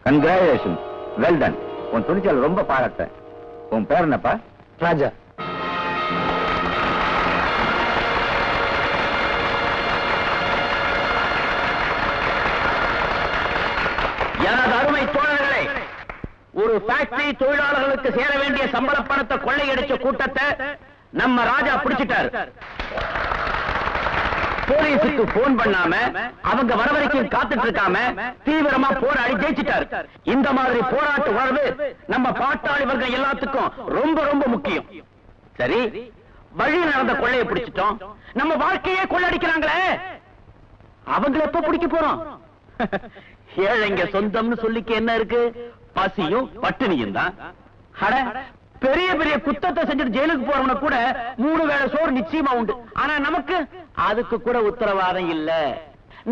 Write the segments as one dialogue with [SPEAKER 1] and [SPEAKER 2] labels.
[SPEAKER 1] Congratulations. Well done. உன் துணிச்சல் ரொம்ப பாராட்டேன். உன் பேர் என்னப்பா? ராஜா.
[SPEAKER 2] எனது அருமை தோழர்களே, ஒரு ஃபேக்டரி தொழிலாளர்களுக்கு சேர வேண்டிய சம்பள பணத்தை கொள்ளையடிச்ச கூட்டத்தை நம்ம ராஜா பிடிச்சிட்டாரு. போலீஸுக்கு போன் பண்ணாம அவங்க வர வரைக்கும் காத்துட்டு இருக்காம தீவிரமா போராடி ஜெயிச்சிட்டாரு. இந்த மாதிரி போராட்ட உணர்வு நம்ம பாட்டாளி வர்க்கம் எல்லாத்துக்கும் ரொம்ப ரொம்ப முக்கியம். சரி, வழியில் நடந்த கொள்ளையை பிடிச்சிட்டோம். நம்ம வாழ்க்கையே கொள்ளடிக்கிறாங்களே, அவங்களை எப்ப பிடிக்க போறோம்? ஏழைங்க சொந்தம்னு சொல்லிக்க என்ன இருக்கு? பசியும் பட்டினியும் தான். பெரிய பெரிய குத்தத்தை செஞ்சுட்டு ஜெயிலுக்கு போறவன கூட 3 வேளை சோறு நிச்சயமா உண்டு. ஆனா நமக்கு அதுக்கு கூட உத்தரவாதம் இல்ல.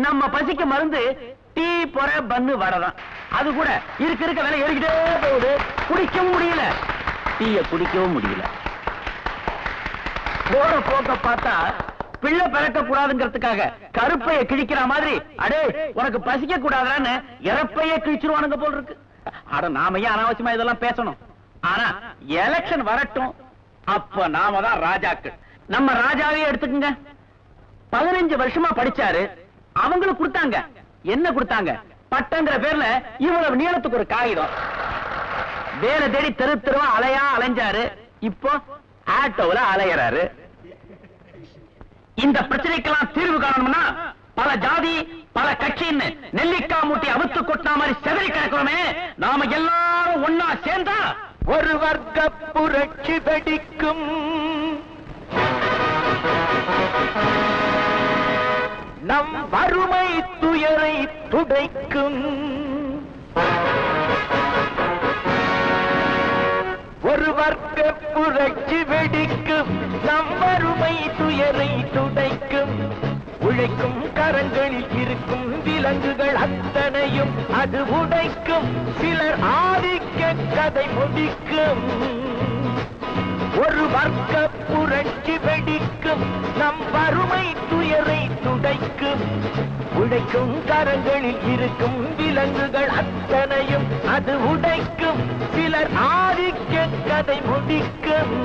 [SPEAKER 2] நம்ம பசிக்கு மருந்து டீ பொற பன்னு வரதான். அது கூட இருக்க வேலை ஏறிக்கிட்டே போகுது. குடிக்கவும் முடியல, டீய குடிக்கவும் முடியல. போற போக்க பார்த்தா பிள்ளை பிறக்க கூடாதுங்கிறதுக்காக கருப்பைய கிழிக்கிற மாதிரி, அடே உனக்கு பசிக்க கூடாதான்னு இறப்பைய கிழிச்சிருவானுங்க போல் இருக்கு. அட நாம ஏன் அனாவசியமா இதெல்லாம் பேசணும்? ஆனா எலெக்ஷன் வரட்டும், அப்ப நாம தான் ராஜாக்கள். நம்ம ராஜாவே எடுத்துக்கங்க. 15 வருஷமா படிச்சாரு. அவங்களுக்கு கொடுத்தாங்க என்ன கொடுத்தாங்க? பட்டங்கிற பேர்ல இவ்வளவு நீளத்துக்கு ஒரு காகிதம். வேலை தேடி தெரு தெருவா அலைஞ்சாரு. இப்போ ஆட்டோல அலையறாரு. இந்த பிரச்சனைக்கெல்லாம் தீர்வு காணணும்னா பல ஜாதி பல கட்சின்னு நெல்லிக்கா மூட்டி அவுத்து கொட்டின மாதிரி செதறி கிடக்கிறோமே, நாம எல்லாரும் ஒன்னா சேர்ந்தா ஒரு வர்க்க புரட்சி வெடிக்கும். நம் வறுமை துயரை துடைக்கும். ஒரு வர்க்க புரட்சி வெடிக்கும். நம் வறுமை துயரை துடைக்கும். உழைக்கும் கரங்களில் இருக்கும் விலங்குகள் அத்தனையும் அது உடைக்கும். சிலர் ஆதிக்க கதை முடிக்கும். ஒரு வர்க்க புரட்சி வெடிக்கும். நம் வறுமை துயரை துடைக்கும். உழைக்கும் கரங்களில் இருக்கும் விலங்குகள் அத்தனையும் அது உடைக்கும். சிலர் ஆதிக்க கதை முடிக்கும்.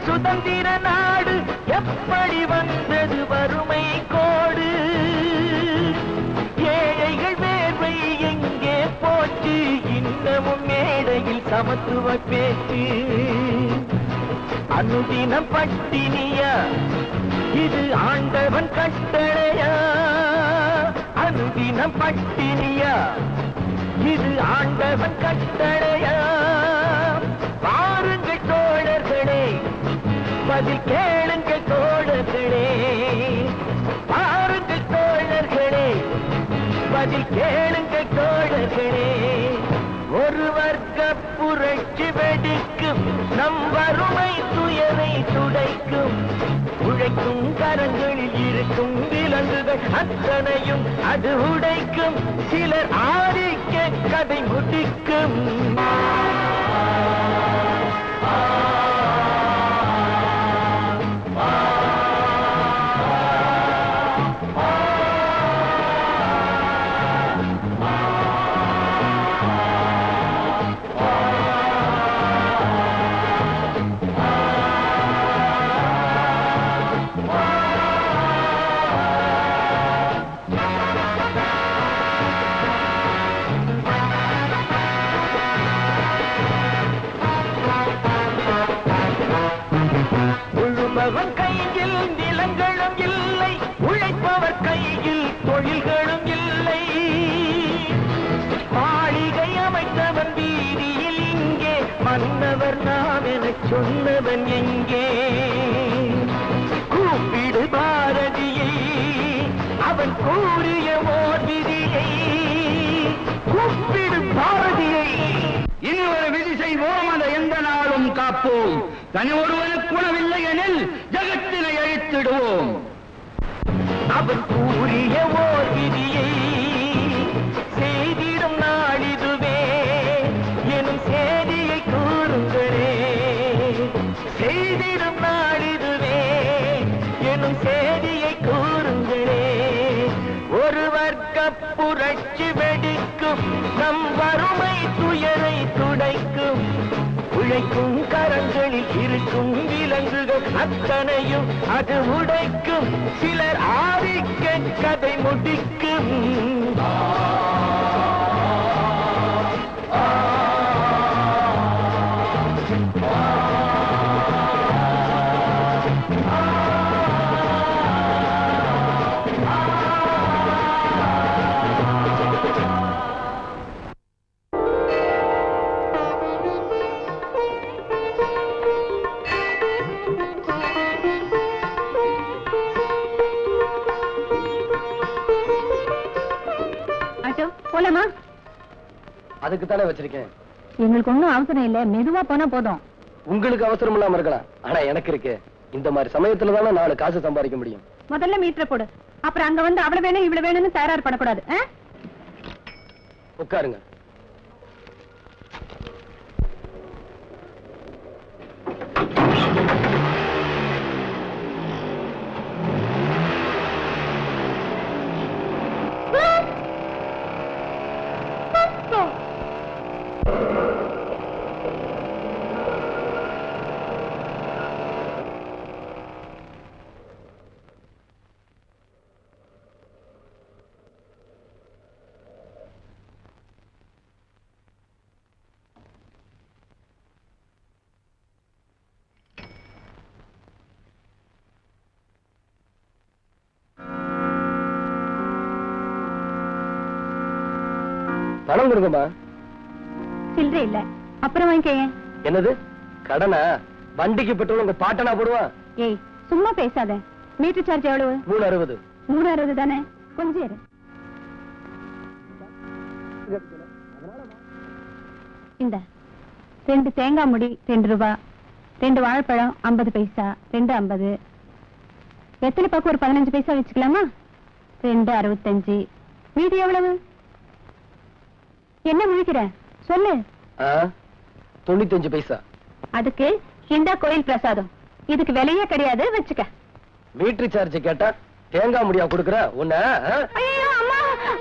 [SPEAKER 3] சுதந்திர நாடு எப்படி வந்தது வறுமை கோடு ஏழைகள் வேர்வை எங்கே போச்சு இன்னமும் மேடையில் சமத்துவ பேச்சு அனுதினம் பட்டினியா இது ஆண்டவன் கட்டளையா அனுதினம் பட்டினியா இது ஆண்டவன் கட்டளையா பாருங்கள் தோழர்களே பதில் கேளுங்கள் தோழர்களே பாருங்கள் தோழர்களே பதில் கேளுங்கள் தோழர்களே ஒரு வர்க்க புரட்சி வெடிக்கும் நம் வறுமை துயரை துடைக்கும் உழைக்கும் கரங்களில் இருக்கும் விலங்குகள் அத்தனையும் அது உடைக்கும் சிலர் ஆதிக்க கதை முடிக்கும் உழுபவன் கையில் நிலங்களும் இல்லை உழைப்பவர் கையில் தொழில்களும் இல்லை மாளிகை அமைத்தவன் வீதியில் இங்கே மன்னவர் நாம் என சொன்னவன் எங்கே கூப்பிடு பாரதியை அவன் கூறிய ஓர் விதியை கூப்பிடு பாரதியை
[SPEAKER 2] இனி ஒரு விதி செய்வோம் அதை எந்த நாளும் காப்போம் தனி ஒருவனுக்கு உணவில்லை எனில் ஜகத்தினை அழித்திடுவோம்
[SPEAKER 3] அவன் கூறிய ஓர் விதியை செய்திடும் நாளிதுவே எனும் செய்தியை கூறுங்களே செய்திடும் நாளிதுவே எனும் செய்தியை கூறுங்களே ஒரு வர்க்க புரட்சி வெடிக்கும் நம் வறுமை துயரை துடைக்கும் உழைக்கும் கரங்களில் இருக்கும் விலங்குகள் அத்தனையும் அது உடைக்கும் சிலர் ஆதிக்க கதை முடிக்கும்
[SPEAKER 4] போலாமா?
[SPEAKER 5] அதுக்கு தானே வச்சிருக்கேன்.
[SPEAKER 4] எங்களுக்கு ஒண்ணும் அவசரம் இல்ல, மெதுவா போனா போதும்.
[SPEAKER 5] உங்களுக்கு அவசரம் இல்லாம இருக்கலாம், ஆனா எனக்கு இருக்கு. இந்த மாதிரி சமயத்துல தானே 4 காசு சம்பாதிக்க முடியும்.
[SPEAKER 4] முதல்ல மீட்டர் போடு, அப்புறம் அங்க வந்து அவ்வளவு வேணும் இவ்வளவு வேணும்னு தயார் பண்ணக்கூடாது.
[SPEAKER 5] உட்காருங்க. பணம் கொடுங்கம்மா.
[SPEAKER 4] சில்லறை இல்ல, அப்புறம் வாங்கிக்க.
[SPEAKER 5] என்னது கடனா? வண்டிக்கு பெட்ரோல் உங்க பாட்டனா போடுவான்?
[SPEAKER 4] ஏய் சும்மா பேசாத. மீட்டர் சார்ஜ் எவ்வளவு?
[SPEAKER 5] 360.
[SPEAKER 4] 360 தானே, கொஞ்சம் இரு. இந்த 2 தேங்காய் முடி 2 ரூபாய், 2 வாழைப்பழம் 50 பைசா, 2 50. எத்தனை பக்கம் ஒரு 15 பைசா வச்சுக்கலாமா? 2 65. மீதி எவ்வளவு? என்ன முழிக்கிற சொல்லு.
[SPEAKER 5] 95 பைசா.
[SPEAKER 4] அதுக்கு இந்த கோயில் பிரசாதம், இதுக்கு விலையே கிடையாது, வச்சுக்க.
[SPEAKER 5] மீட்டர் சார்ஜ் கேட்டா தேங்காய் முடியா கொடுக்கற உன்ன?
[SPEAKER 4] ஐயோ அம்மா,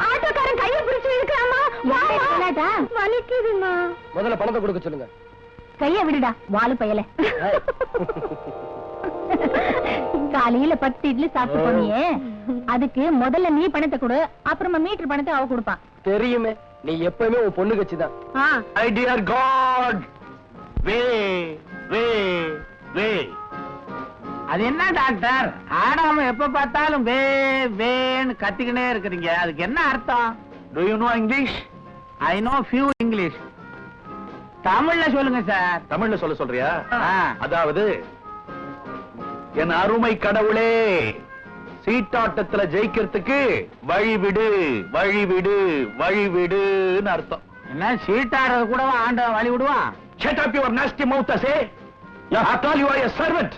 [SPEAKER 4] ஆட்டோக்காரன் கையை பிடிச்சு இழுக்கறாமா. வலிக்குதுமா.
[SPEAKER 5] முதல்ல பணத்தை கொடுக்க சொல்லுங்க.
[SPEAKER 4] கைய விடுடா வாலு பயல. காலையில 10 இட்லி சாப்பிட்டு போனியே, அதுக்கு முதல்ல நீ பணத்தை கொடு, அப்புறமா மீட்டர் பணத்தை அவ கொடுப்பான்.
[SPEAKER 5] தெரியுமே, நீ எப்பவுமே உன் பொண்ணு கட்சிதான்.
[SPEAKER 2] ஐ டியர் காட், வே வே வே. அது என்ன டாக்டர், ஆடாம எப்ப பார்த்தாலும் வே வேன்னு கத்திக்கினே இருக்கிறீங்க, அதுக்கு என்ன அர்த்தம்? To you know English? I know few English. தமிழ்ல சொல்லுங்க சார்.
[SPEAKER 6] தமிழ்ல சொல்றியா? அதாவது, என் அருமை கடவுளே, சீட்டாட்டத்துல ஜெயிக்கிறதுக்கு வழிவிடு வழிவிடு வழிவிடுன்னு அர்த்தம்.
[SPEAKER 2] என்ன சீட்டாடுறது கூட ஆண்டவன் வழி விடுவான்?
[SPEAKER 6] Shut up your nasty mouth, say. After all, you are a servant.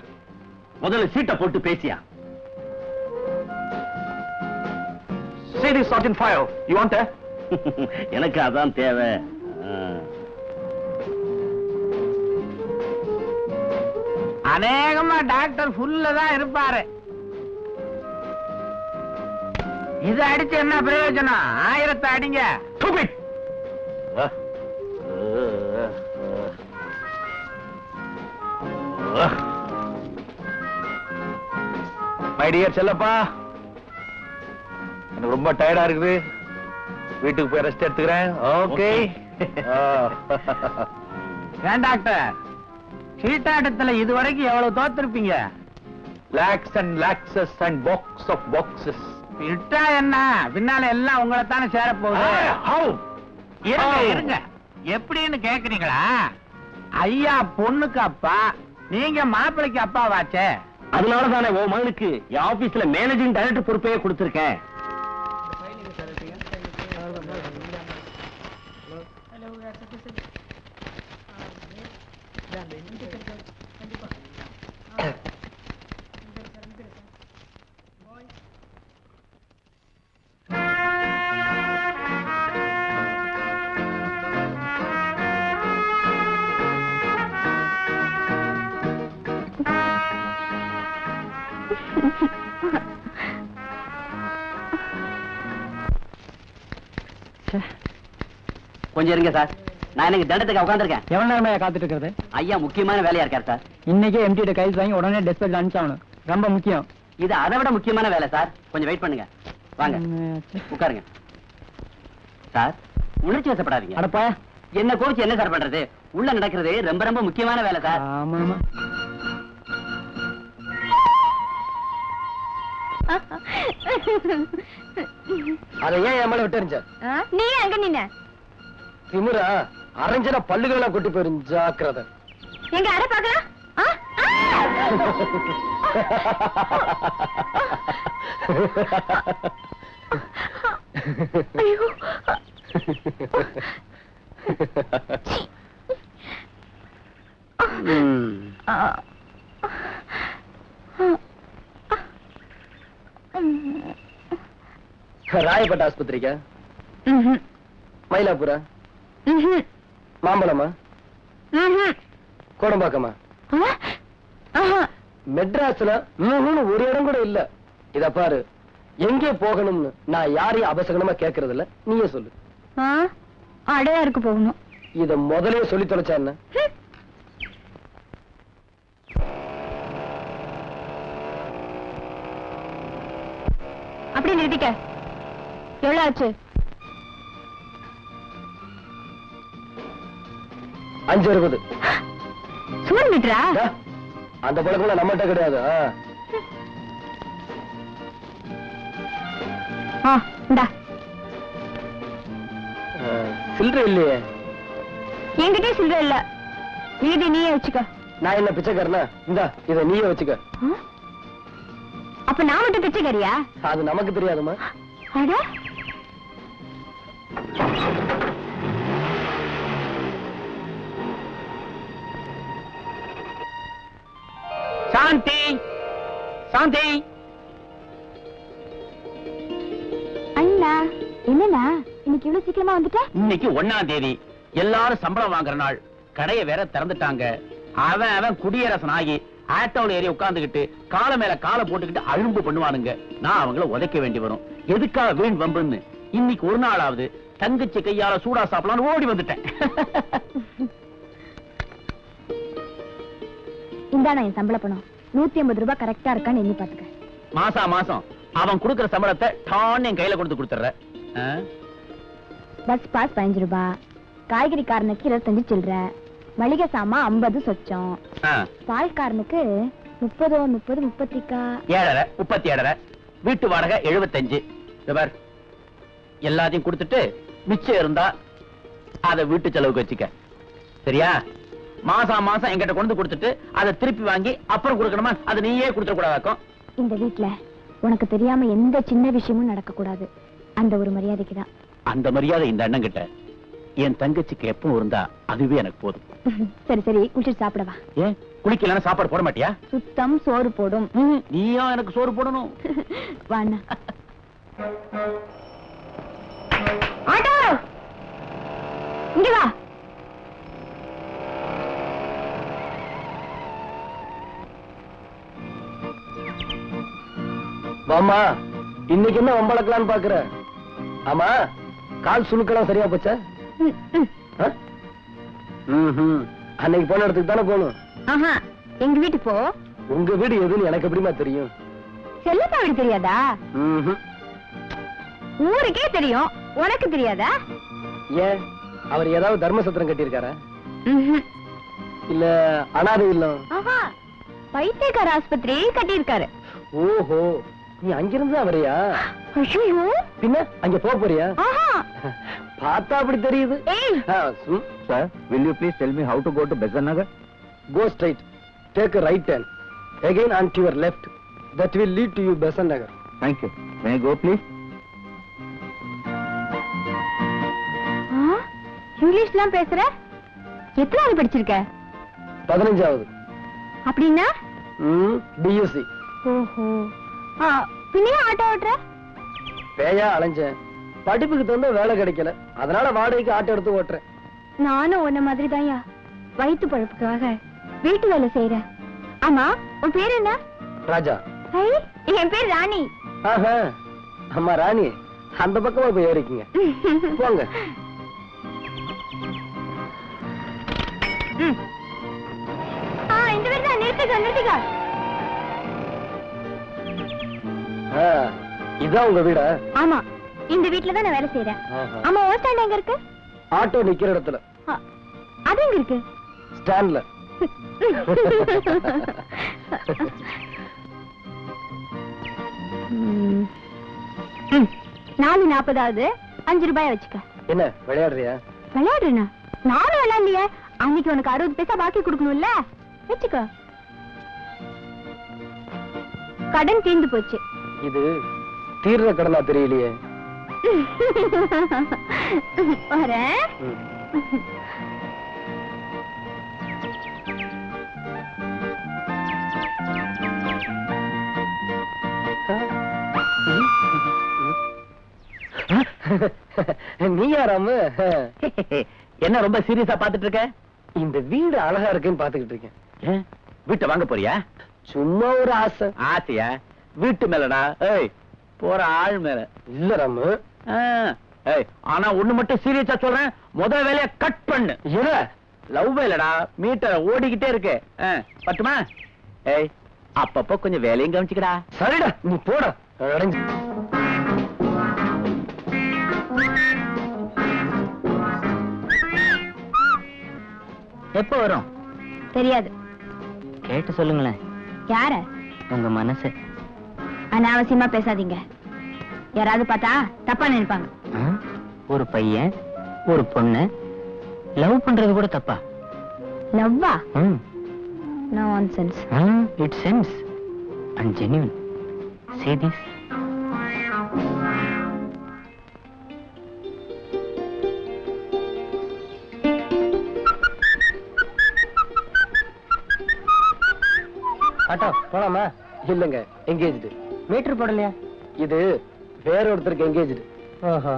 [SPEAKER 2] முதல்ல சீட்டை போட்டு பேசியா?
[SPEAKER 6] See this sort in fire. You want a?
[SPEAKER 2] எனக்கு அதான் தேவை. அநேகமா டாக்டர் ஃபுல்ல தான் இருப்பாரு. இது அடிச்சு என்ன பிரயோஜனம்? 1000 அடிங்க.
[SPEAKER 6] Stupid. My dear செல்லப்பா, எனக்கு ரொம்ப டயர்டா இருக்குது, வீட்டுக்கு போய் ரெஸ்ட் எடுத்துக்கிறேன். ஓகே.
[SPEAKER 2] ஏன் டாக்டர், சீட்டாட்டத்துல இதுவரைக்கும் எவ்வளவு தோத்திருப்பீங்க?
[SPEAKER 6] Lakhs and lakhs and box of boxes.
[SPEAKER 2] விட்டா என்ன, பின்னால எல்லாம் உங்களை தானே சேர போகுது.
[SPEAKER 6] How?
[SPEAKER 2] இருங்க இருங்க, எப்படின்னு கேக்குறீங்களா? ஐயா பொண்ணுக்கு அப்பா, நீங்க மாப்பிளைக்கு அப்பா வாச்சே. அதனால தானே உன் மகனுக்கு என் ஆபீஸ்ல மேனேஜிங் டைரக்டர் பொறுப்பையே கொடுத்திருக்கேன். கொஞ்சம் இருங்க சார், நான் எனக்கு தண்டத்துக்கு உட்காந்துருக்கேன்.
[SPEAKER 5] எவ்வளவு நேரமா காத்துட்டு இருக்கிறது?
[SPEAKER 2] ஐயா முக்கியமான வேலையா இருக்காரு சார்.
[SPEAKER 5] இன்னைக்கே எம்டி கைது வாங்கி உடனே டெஸ்பேட்ச் அனுப்பிச்சாகணும், ரொம்ப முக்கியம்.
[SPEAKER 2] இது அதை விட முக்கியமான வேலை சார். கொஞ்சம் வெயிட் பண்ணுங்க. வாங்க உட்காருங்க. சார், உணர்ச்சி வசப்படாதீங்க.
[SPEAKER 5] அடப்பா,
[SPEAKER 2] என்ன கோச்சு என்ன சார் பண்றது? உள்ள நடக்கிறது ரொம்ப ரொம்ப முக்கியமான வேலை சார்.
[SPEAKER 5] ஆமா ஆமா. அதை ஏன் என் மேல விட்டு எறிஞ்ச?
[SPEAKER 4] நீ அங்க நின்ன
[SPEAKER 5] திமுறா, அரைஞ்சன பல்லுகளெல்லாம் கொட்டி போயிரும், ஜாக்கிரதை.
[SPEAKER 4] எங்க அட பாக்கலாம். ஐயோ,
[SPEAKER 5] ராயப்பட்ட ஆஸ்பத்திரிக்கா? மயிலாப்பூரா? மாம்பழமா? கோடம்பாக்கமா? மெட்ராஸ்ல ஒரு இடம் கூட இல்ல. இத பாரு, எங்கே போகணும்னு நான் யாரையும் அபசகனமா கேட்கறது இல்ல, நீயே சொல்லு.
[SPEAKER 4] அடையாருக்கு போகணும்.
[SPEAKER 5] இத முதலே சொல்லி தொலைச்சா என்ன?
[SPEAKER 4] அப்படி நிறுத்திக்க. எவ்வளவு ஆச்சு?
[SPEAKER 5] 5.60.
[SPEAKER 4] சூர் மீட்டரா?
[SPEAKER 5] அந்த பழக்கம் நம்மகிட்ட கிடையாது.
[SPEAKER 4] இந்தா.
[SPEAKER 5] சில்லறை இல்லையே.
[SPEAKER 4] என்கிட்டே சில்லறை இல்ல, மீதி நீயே வச்சுக்க.
[SPEAKER 5] நான் என்ன பிச்சைக்காரனா? இந்தா, இத நீயே வச்சுக்க.
[SPEAKER 4] அப்ப நான் மட்டும் பிச்சைக்காரியா?
[SPEAKER 5] அது நமக்கு தெரியாதுமா.
[SPEAKER 4] அட,
[SPEAKER 2] சாந்தி சாந்தி.
[SPEAKER 4] அண்ணா என்னண்ணா இன்னைக்கு இவ்வளவு சீக்கிரமா வந்துட்ட?
[SPEAKER 2] இன்னைக்கு 1ஆம் தேதி, எல்லாரும் சம்பளம் வாங்குற நாள். கடையை வேற திறந்துட்டாங்க. அவன் குடியரசன் ஆகி ஆட்டோல ஏறி உட்கார்ந்துகிட்டு கால மேல காலை போட்டுக்கிட்டு அழும்பு பண்ணுவானுங்க. நான் அவங்கள உதைக்க வேண்டி வரும். எதுக்காக வீண் வம்புன்னு இன்னைக்கு ஒரு நாளாவது தங்கச்சி கையால சூடா சாப்பிடலாம்னு ஓடி வந்துட்டேன்.
[SPEAKER 4] இந்தாண்ணா என் சம்பள பணம். 150 ரூபாய் கரெக்டா இருக்கான்னு எண்ணி பாத்துக்க.
[SPEAKER 2] மாசம் அவன் கொடுக்கிற சம்பளத்தை டான் என் கையில கொடுத்து கொடுத்துற.
[SPEAKER 4] பஸ் பாஸ் 15 ரூபாய், காய்கறிக்காரனுக்கு 25 சில்லற, மளிகை சாமா 50 சொச்சம், பால்காரனுக்கு 30
[SPEAKER 2] 37 வீட்டு வாடகை 75. எல்லாத்தையும் கொடுத்துட்டு மிச்சம் இருந்தா அதை வீட்டு செலவுக்கு வச்சுக்க. சரியா? மாசம் என்கிட்ட கொண்டு கொடுத்துட்டு அதை திருப்பி வாங்கி அப்புறம் கொடுக்கணுமா? அதை நீயே கொடுத்துட கூடாதாக்கும்.
[SPEAKER 4] இந்த வீட்ல உனக்கு தெரியாம எந்த சின்ன விஷயமும் நடக்க கூடாது. அந்த ஒரு மரியாதைக்கு தான்.
[SPEAKER 2] அந்த மரியாதை இந்த அண்ணன் கிட்ட என் தங்கச்சிக்கு எப்பவும் இருந்தா அதுவே எனக்கு போதும்.
[SPEAKER 4] சரி குளிச்சுட்டு சாப்பிடவா?
[SPEAKER 2] ஏன் குளிக்கலன்னா சாப்பாடு போட மாட்டியா?
[SPEAKER 4] சுத்தம் சோறு போடும்.
[SPEAKER 2] நீயா எனக்கு சோறு போடணும்?
[SPEAKER 4] வாண்ணா. ஆட்டோ இங்க வா.
[SPEAKER 5] வாமா, இன்னைக்கு என்ன வம்பளக்கலான்னு பாக்குற? ஆமா, கால் சுழுக்கலாம் சரியா போச்சா? அன்னைக்கு போன இடத்துக்கு தானே போகணும்.
[SPEAKER 4] ஆஹா, எங்க வீட்டுக்கு போ.
[SPEAKER 5] உங்க வீடு எதுன்னு எனக்கு எப்படிமா தெரியும்?
[SPEAKER 4] செல்லப்பா வீடு தெரியாதா? ஊருக்கே தெரியும், உனக்கு தெரியாதா?
[SPEAKER 5] ஏன், அவர் ஏதாவது தர்மசத்திரம் கட்டியிருக்காரா? இல்ல அனாதை இல்லம்?
[SPEAKER 4] ஆஹா, பைத்தியக்கார ஆஸ்பத்திரி கட்டியிருக்காரு.
[SPEAKER 5] ஓஹோ, நீ அங்கிருந்து அவரையா?
[SPEAKER 4] ஐயோ,
[SPEAKER 5] பின்ன அங்க போறியா?
[SPEAKER 4] ஆஹா,
[SPEAKER 5] பார்த்தா அப்படி தெரியுது.
[SPEAKER 1] Sir, will you please tell me how to go to Besant Nagar?
[SPEAKER 5] Go straight, take a right turn, again on to your left. That will lead to you Besant Nagar.
[SPEAKER 1] Thank you. May I go, please?
[SPEAKER 4] இங்கிலீஷ்லாம் பேசுற? எத்தனாவது படிச்சிருக்க?
[SPEAKER 5] 15வது.
[SPEAKER 4] அப்படின்னா?
[SPEAKER 5] BSc.
[SPEAKER 4] ஓஹோ, பின்னே auto ஓட்டுற?
[SPEAKER 5] பேயா அலைஞ்சேன், படிப்புக்கு தகுந்த வேலை கிடைக்கல, அதனால வாடகைக்கு ஆட்டோ எடுத்து ஓட்டுறேன்.
[SPEAKER 4] நானும் உன்ன மாதிரி தான்யா, வயிற்று பழப்புக்காக வீட்டு வேலை செய்யறேன். ஆமா, உன் பேர் என்ன?
[SPEAKER 5] ராஜா.
[SPEAKER 4] என் பேர் ராணி.
[SPEAKER 5] ஆஹா, அம்மா ராணி, அந்த பக்கமா போய் ஏறிக்கீங்க. போங்க.
[SPEAKER 4] இந்த வீடு தான். நிறுத்துக்க.
[SPEAKER 5] இதான் உங்க வீடா?
[SPEAKER 4] ஆமா, இந்த வீட்ல தான் நான் வேலை செய்யறேன். ஆமா, ஓ ஸ்டாண்ட் எங்க இருக்கு?
[SPEAKER 5] ஆட்டோ நிக்கிற இடத்துல.
[SPEAKER 4] அது எங்க இருக்கு?
[SPEAKER 5] ஸ்டாண்ட்ல.
[SPEAKER 4] 4:40 5 ரூபாய் வச்சுக்க.
[SPEAKER 5] என்ன விளையாடுறியா?
[SPEAKER 4] விளையாடுறேனா? நானும் விளையாடலையே. அன்னைக்கு உனக்கு 60 பைசா பாக்கி கொடுக்கணும்ல, வச்சுக்க. கடன் தீர்ந்து போச்சு.
[SPEAKER 5] இது தீர்ற கடனா தெரியலையே.
[SPEAKER 4] வரேன்.
[SPEAKER 5] நீ யாராம?
[SPEAKER 2] என்ன ரொம்ப சீரியஸா பாத்துட்டு இருக்க?
[SPEAKER 5] இந்த வீடு அழகா இருக்குன்னு பாத்துக்கிட்டு இருக்கேன்.
[SPEAKER 2] வீட்டை வாங்க போறியா?
[SPEAKER 5] சும்மா ஒரு ஆசை.
[SPEAKER 2] ஆசையா? வீட்டு மேலடா. ஏய், போற ஆள் மேல
[SPEAKER 5] இல்ல ராமு.
[SPEAKER 2] ஏய், ஆனா ஒண்ணு மட்டும் சீரியஸா சொல்றேன், முதல் வேலைய கட் பண்ணு. லவ் வேலடா, மீட்டர் ஓடிக்கிட்டே இருக்கு. பட்டுமா? ஏய், அப்பப்போ கொஞ்சம் வேலையும் கவனிச்சுக்கடா.
[SPEAKER 5] சரிடா, நீ போடா. அடைஞ்சு
[SPEAKER 3] எப்ப வரும்
[SPEAKER 4] தெரியாது.
[SPEAKER 3] கேட்டு சொல்லுங்களேன்.
[SPEAKER 4] யார?
[SPEAKER 3] உங்க மனசு.
[SPEAKER 4] அனாவசியமா பேசாதீங்க, யாராவது பார்த்தா தப்பா நினைப்பாங்க.
[SPEAKER 3] ஒரு பையன் ஒரு பொண்ணு லவ் பண்றது கூட தப்பா?
[SPEAKER 4] லவ்வா? Nonsense.
[SPEAKER 3] It sense and genuine. See this?
[SPEAKER 5] Auto போலாமா? இல்லங்க, எங்கேஜ்டு.
[SPEAKER 3] மீட்டர் போடலையா?
[SPEAKER 5] இது வேற ஒருத்தருக்கு எங்கேஜ்டு.
[SPEAKER 3] ஓஹோ.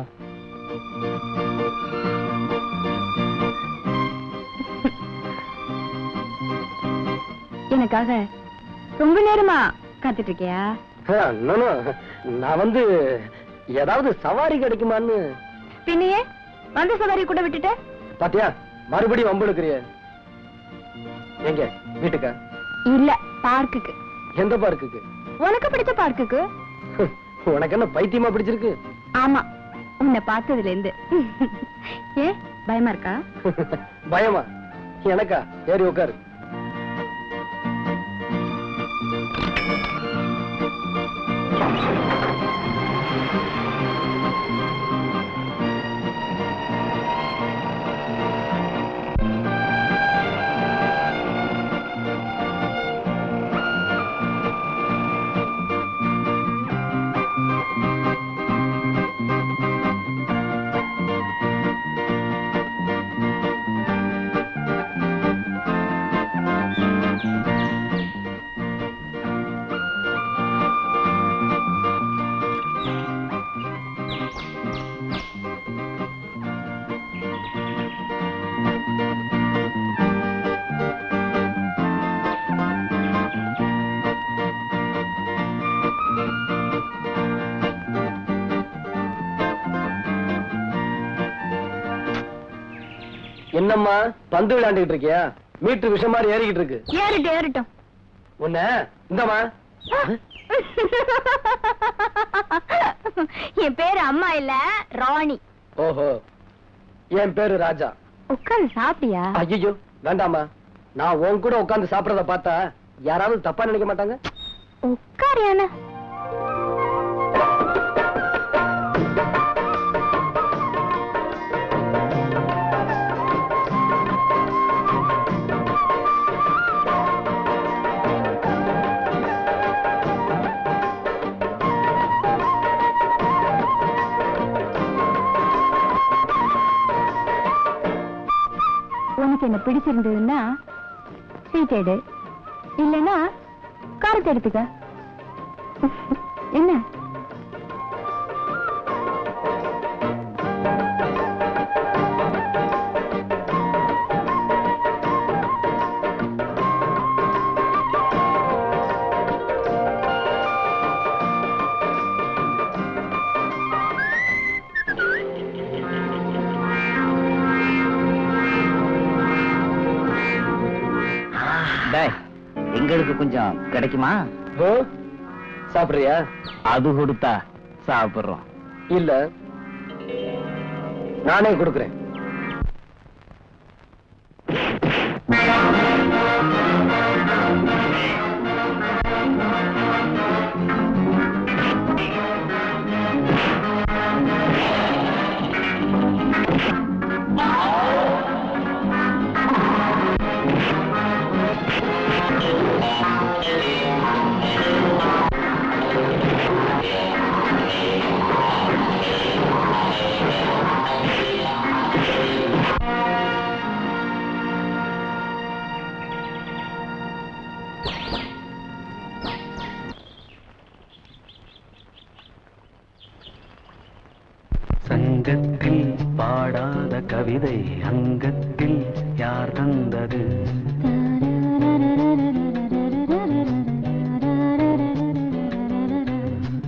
[SPEAKER 4] எனக்காக ரொம்ப நேரமா காத்துட்டு இருக்கியா?
[SPEAKER 5] நான் வந்து ஏதாவது சவாரி கிடைக்குமான்னு.
[SPEAKER 4] பின்னையே வந்த சவாரி கூட விட்டுட்ட.
[SPEAKER 5] பாத்தியா, மறுபடியும் வம்பு எடுக்கிறிய. எங்க வீட்டுக்கா?
[SPEAKER 4] இல்ல, பார்க்குக்கு.
[SPEAKER 5] எந்த பார்க்குக்கு?
[SPEAKER 4] உனக்கு பிடிச்ச பார்க்குக்கு.
[SPEAKER 5] உனக்கு என்ன பைத்தியமா பிடிச்சிருக்கு?
[SPEAKER 4] ஆமா, உன்னை பார்த்ததுல இருந்து. ஏ, பயமா இருக்கா?
[SPEAKER 5] பயமா? எனக்கா? ஏறி உட்காரு. என்னம்மா பந்து விளையாண்டுகிட்டு இருக்கியா? மீட்டர் விஷம் மாதிரி ஏறிக்கிட்டு இருக்கு.
[SPEAKER 4] ஏறிட்டும்.
[SPEAKER 5] உன்ன இந்தமா.
[SPEAKER 4] என் பேரு அம்மா இல்ல, ராணி.
[SPEAKER 5] ஓஹோ, என் பேரு ராஜா.
[SPEAKER 4] உட்கார்ந்து சாப்பிட்டியா?
[SPEAKER 5] ஐயோ வேண்டாமா, நான் உன் கூட உட்கார்ந்து சாப்பிடறத பார்த்தா யாராவது தப்பா நினைக்க மாட்டாங்க?
[SPEAKER 4] உட்காரியான. உனக்கு என்ன பிடிச்சிருந்ததுன்னா ஸ்வீட் எடு, இல்லைன்னா காரத்தை எடுத்துக்க. என்ன?
[SPEAKER 2] எங்களுக்கு கொஞ்சம் கிடைக்குமா?
[SPEAKER 5] சாப்பிடுறியா?
[SPEAKER 2] அது கொடுத்தா சாப்பிடுறோம்.
[SPEAKER 5] இல்ல, நானே கொடுக்கிறேன்.
[SPEAKER 7] சங்கத்தில் பாடாத கவிதை அங்கத்தில் யார் தந்தது?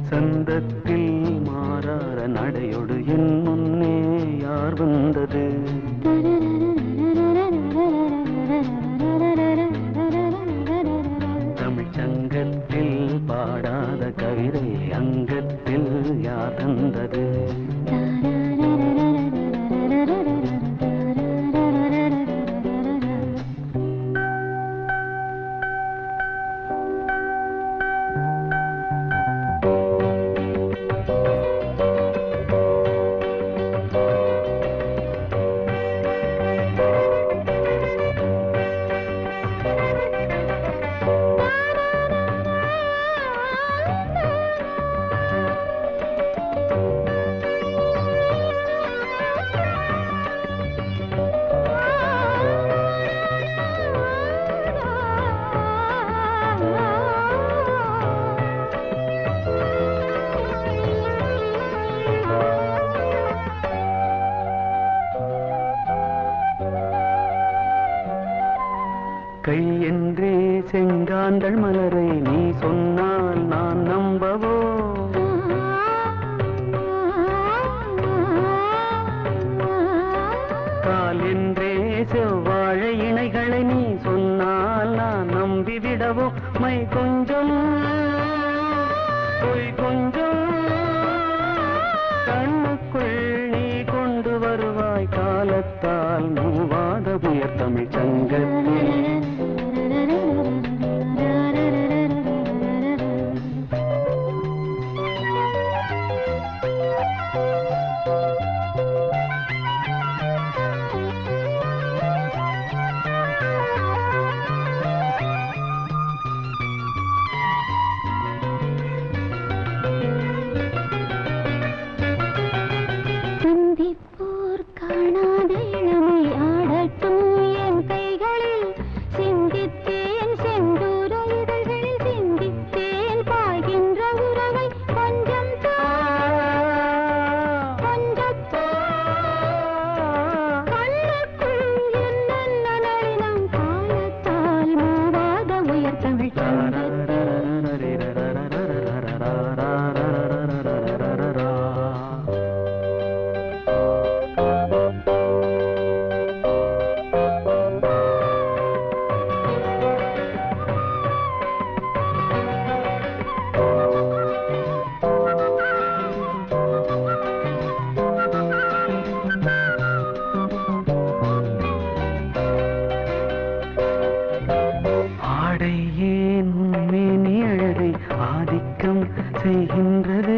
[SPEAKER 7] சந்தத்தில் மாறாத நடையோடு என் முன்னே யார் வந்தது? தமிழ் சங்கத்தில் பாடாத கவிதை அங்கத்தில் யார் தந்தது? கை என்றே செங்காந்தள் மலரை நீ சொன்னால் நான் நம்பவோ? கால் என்றே செவ்வாழை இணைகளை நீ சொன்னால் நான் நம்பிவிடவோ? மை கொஞ்சம் பொய் கொஞ்சம் கண்ணுக்குள் நீ கொண்டு வருவாய் காலத்தால் மூவாத உயர் தமிழ் சங்கத்தில் செய்கின்றது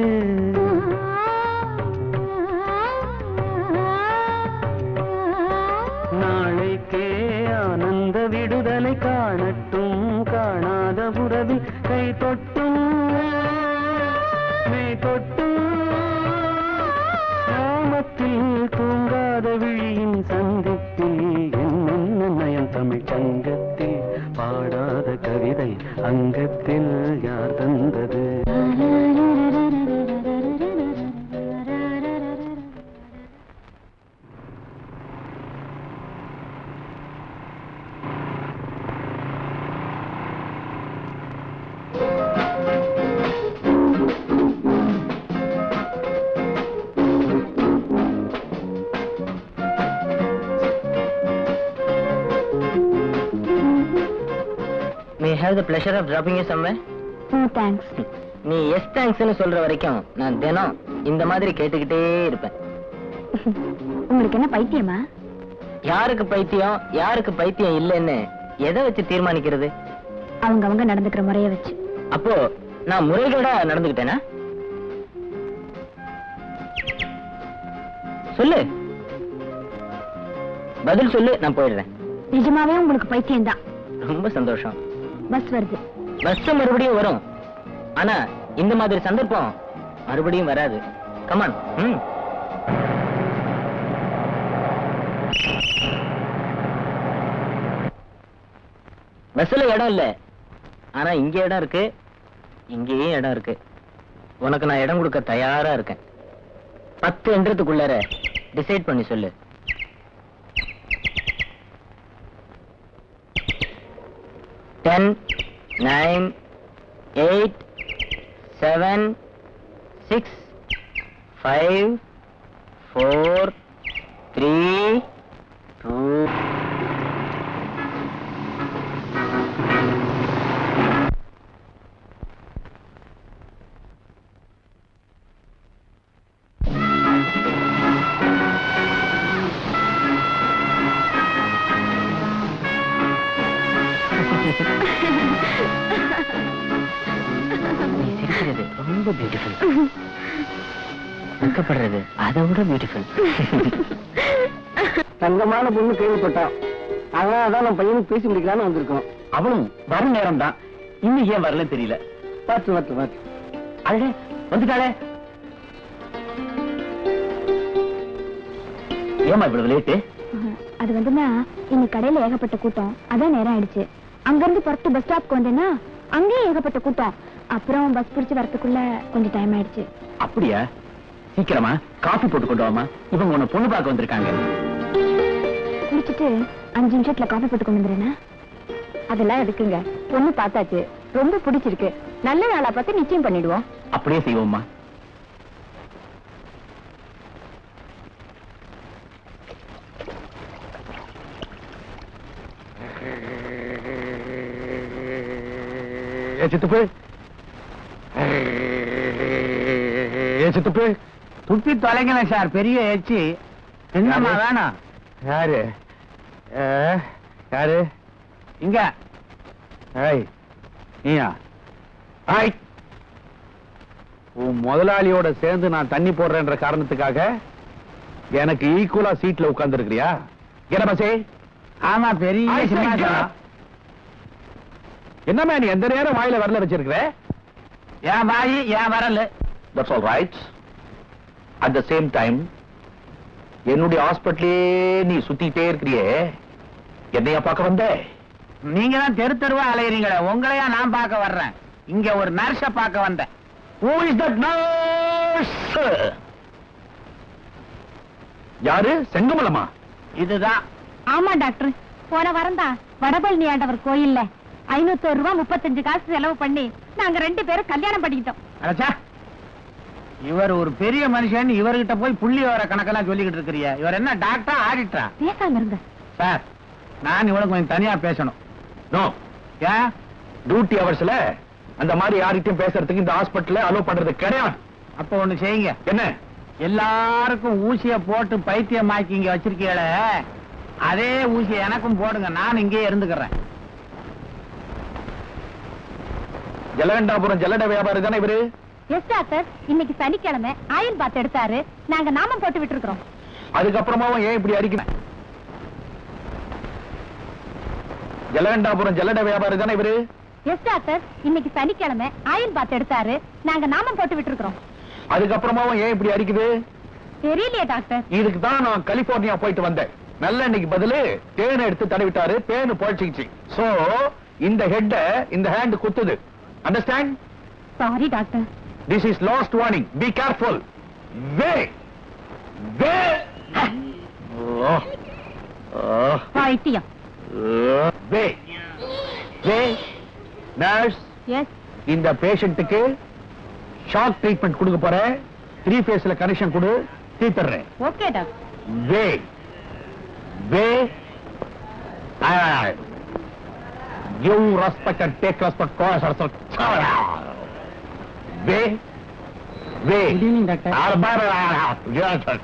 [SPEAKER 7] நாளைக்கே ஆனந்த விடுதலை காணட்டும் காணாத உறவில் கை தொட்டும் மெய் தொட்டும் நாமத்தில் தூங்காத விழியின் சந்திப்பில் என்னென்ன நயம் தமிழ் சங்கத்தில் பாடாத கவிதை அங்கத்தில் யார் தந்தது
[SPEAKER 3] May I have the pleasure of dropping you somewhere?
[SPEAKER 4] No thanks.
[SPEAKER 3] நீ எஸ் தேங்க்ஸ்னு சொல்ற வரைக்கும் நான் தினம் இந்த மாதிரி கேட்டுக்கிட்டே இருப்பேன்.
[SPEAKER 4] உங்களுக்கு என்ன பைத்தியமா?
[SPEAKER 3] யாருக்கு பைத்தியம் யாருக்கு பைத்தியம் இல்லைன்னு எதை வச்சு தீர்மானிக்கிறது?
[SPEAKER 4] அவங்க நடந்துக்கிற முறைய வச்சு.
[SPEAKER 3] அப்போ நான் முறைகேடா நடந்துக்கிட்டேனா? சொல்லு, பதில் சொல்லு, நான் போயிடுறேன்.
[SPEAKER 4] நிஜமாவே உங்களுக்கு பைத்தியம் தான்.
[SPEAKER 3] ரொம்ப சந்தோஷம்.
[SPEAKER 4] பஸ் வருது.
[SPEAKER 3] பஸ் மறுபடியும் வரும், ஆனா இந்த மாதிரி சந்தர்ப்பம் மறுபடியும் வராது. கமான். பஸ்ல இடம் இல்ல, ஆனா இங்க இடம் இருக்கு, இங்கேயும் இடம் இருக்கு. உனக்கு நான் இடம் கொடுக்க தயாரா இருக்கேன். 10 என்றதுக்குள்ளார டிசைட் பண்ணி சொல்லு. 10, 9, 8, 7, 6, 5, 4, 3, 2. சிரிக்கிறது ரொம்ப பியூட்டிஃபுல், வெக்கப்படுறது அதை விட பியூட்டிஃபுல்.
[SPEAKER 5] தங்கமான பொண்ணு கேள்விப்பட்டான், அதான் நம்ம பையனுக்கு பேசி முடிக்கலான்னு வந்திருக்கோம்.
[SPEAKER 2] அவளும் வரும் நேரம் தான், இன்னும் ஏன் வரல தெரியல.
[SPEAKER 5] பார்த்து
[SPEAKER 2] அடே வந்துட்டாளே, ஏமா இவ்வளவு லேட்டு?
[SPEAKER 4] அது வந்துன்னா இன்னைக்கு கடையில ஏகப்பட்ட கூட்டம், அதான் நேரம் ஆயிடுச்சு. அங்க இருந்து புறத்து பஸ் ஸ்டாப்க்கு வந்தேன்னா அங்கேயும் ஏகப்பட்ட கூட்டம், அப்புறம் பஸ் பிடிச்சு வரதுக்குள்ள கொஞ்சம் டைம் ஆயிடுச்சு.
[SPEAKER 2] அப்படியா? சீக்கிரமா காஃபி போட்டு கொண்டு வாமா, இவங்க உன்னை பொண்ணு பார்க்க வந்திருக்காங்க.
[SPEAKER 4] குடிச்சிட்டு 5 நிமிஷத்துல காஃபி போட்டு கொண்டு வந்துடுறேன்னா? அதெல்லாம் எதுக்குங்க, பொண்ணு பார்த்தாச்சு, ரொம்ப பிடிச்சிருக்கு, நல்ல நாளா பார்த்து நிச்சயம் பண்ணிடுவோம்.
[SPEAKER 2] அப்படியே செய்வோம்மா.
[SPEAKER 6] சித்துப்பு சித்துப்பு
[SPEAKER 2] துப்பி தொலைங்களேன் சார், பெரிய எச்சி. என்னம்மா வேணும்?
[SPEAKER 6] யாரு யாரு
[SPEAKER 2] இங்க
[SPEAKER 6] ஏய் நீயா? ஆய், உன் முதலாளியோட சேர்ந்து நான் தண்ணி போடுறேன்ற காரணத்துக்காக எனக்கு ஈக்குவலா சீட்ல உட்கார்ந்து இருக்கிறியா? என்ன பசே?
[SPEAKER 2] ஆமா, பெரிய சிம்மாசனம்.
[SPEAKER 6] என்னம்மா நீ எந்த நேரம் வாயில வரல வச்சிருக்கிற?
[SPEAKER 2] என் வாயி என் வரல.
[SPEAKER 6] That's all right. At the same time, என்னுடைய ஹாஸ்பிட்டலே நீ சுத்திட்டே இருக்கிறியே, என்னையா பார்க்க வந்த?
[SPEAKER 2] நீங்க தான் தெரு தெருவா அலையறீங்களே, உங்களையா நான் பார்க்க வர்றேன். இங்க ஒரு நர்ஸ பார்க்க வந்தேன்.
[SPEAKER 6] Who is that nurse? யாரு? செங்கமலமா?
[SPEAKER 2] இதுதான்.
[SPEAKER 4] ஆமா டாக்டர், போன வாரம் தான் வடபழனி ஆண்டவர் கோயில்ல 501 ரூபாய் 35 காசு செலவு பண்ணி நாங்க 2 பேரும் கல்யாணம் பண்ணிக்கிட்டோம்.
[SPEAKER 2] அடச்சா, இவர் ஒரு பெரிய மனுஷன், இவர்கிட்ட போய் புள்ளி வர கணக்கெல்லாம் சொல்லிக்கிட்டு இருக்கிறிய. இவர் என்ன டாக்டரா ஆடிட்டரா?
[SPEAKER 4] பேசாம இருங்க
[SPEAKER 2] சார், நான் இவளுக்கு கொஞ்சம் தனியா பேசணும்.
[SPEAKER 6] நோ,
[SPEAKER 2] ஏன்?
[SPEAKER 6] டியூட்டி அவர்ஸ்ல அந்த மாதிரி யார்கிட்டயும் பேசுறதுக்கு இந்த ஹாஸ்பிட்டல்ல அலோ பண்றது கிடையாது.
[SPEAKER 2] அப்ப ஒண்ணு செய்யுங்க.
[SPEAKER 6] என்ன?
[SPEAKER 2] எல்லாருக்கும் ஊசிய போட்டு பைத்தியமாக்கி இங்க வச்சிருக்கீங்களே, அதே ஊசிய எனக்கும் போடுங்க, நான் இங்கே இருந்துக்கிறேன்.
[SPEAKER 6] ஜலகண்டாபுரம் ஜல்லட வியாபாரி தானே இவரு?
[SPEAKER 4] எஸ் டாக்டர், இன்னைக்கு சனிக்கிழமை ஆயில் பாத் எடுத்தாரு, நாங்க நாமம் போட்டு விட்டு இருக்கிறோம்.
[SPEAKER 6] அதுக்கப்புறமாவும் ஏன் இப்படி அடிக்கணும்? ஜலகண்டாபுரம் ஜல்லட வியாபாரி தானே இவரு?
[SPEAKER 4] எஸ் டாக்டர், இன்னைக்கு சனிக்கிழமை ஆயில் பாத் எடுத்தாரு, நாங்க நாமம் போட்டு விட்டு இருக்கிறோம்.
[SPEAKER 6] அதுக்கப்புறமாவும் ஏன் இப்படி அடிக்குது?
[SPEAKER 4] தெரியலையே டாக்டர்.
[SPEAKER 6] இதுக்கு தான் நான் கலிபோர்னியா போயிட்டு வந்தேன். நல்ல இன்னைக்கு பதிலு தேனை எடுத்து தடவிட்டாரு, தேனு போயிடுச்சு. சோ இந்த ஹெட்ட இந்த ஹேண்ட் குத்துது. Understand?
[SPEAKER 4] Sorry doctor.
[SPEAKER 6] This is last warning. Be careful. Way.
[SPEAKER 4] பைத்தியம்.
[SPEAKER 6] Way. Nurse,
[SPEAKER 4] yes.
[SPEAKER 6] இந்த பேஷண்ட்டுக்கு ஷாக் ட்ரீட்மெண்ட் கொடுக்க போறேன். 3 ஃபேஸ்ல கனெக்ஷன் கொடு, தீர்த்தறேன்.
[SPEAKER 4] Okay doctor.
[SPEAKER 6] Way. Give respect and take respect. Way.
[SPEAKER 2] Good evening, doctor.
[SPEAKER 6] Yes, sir.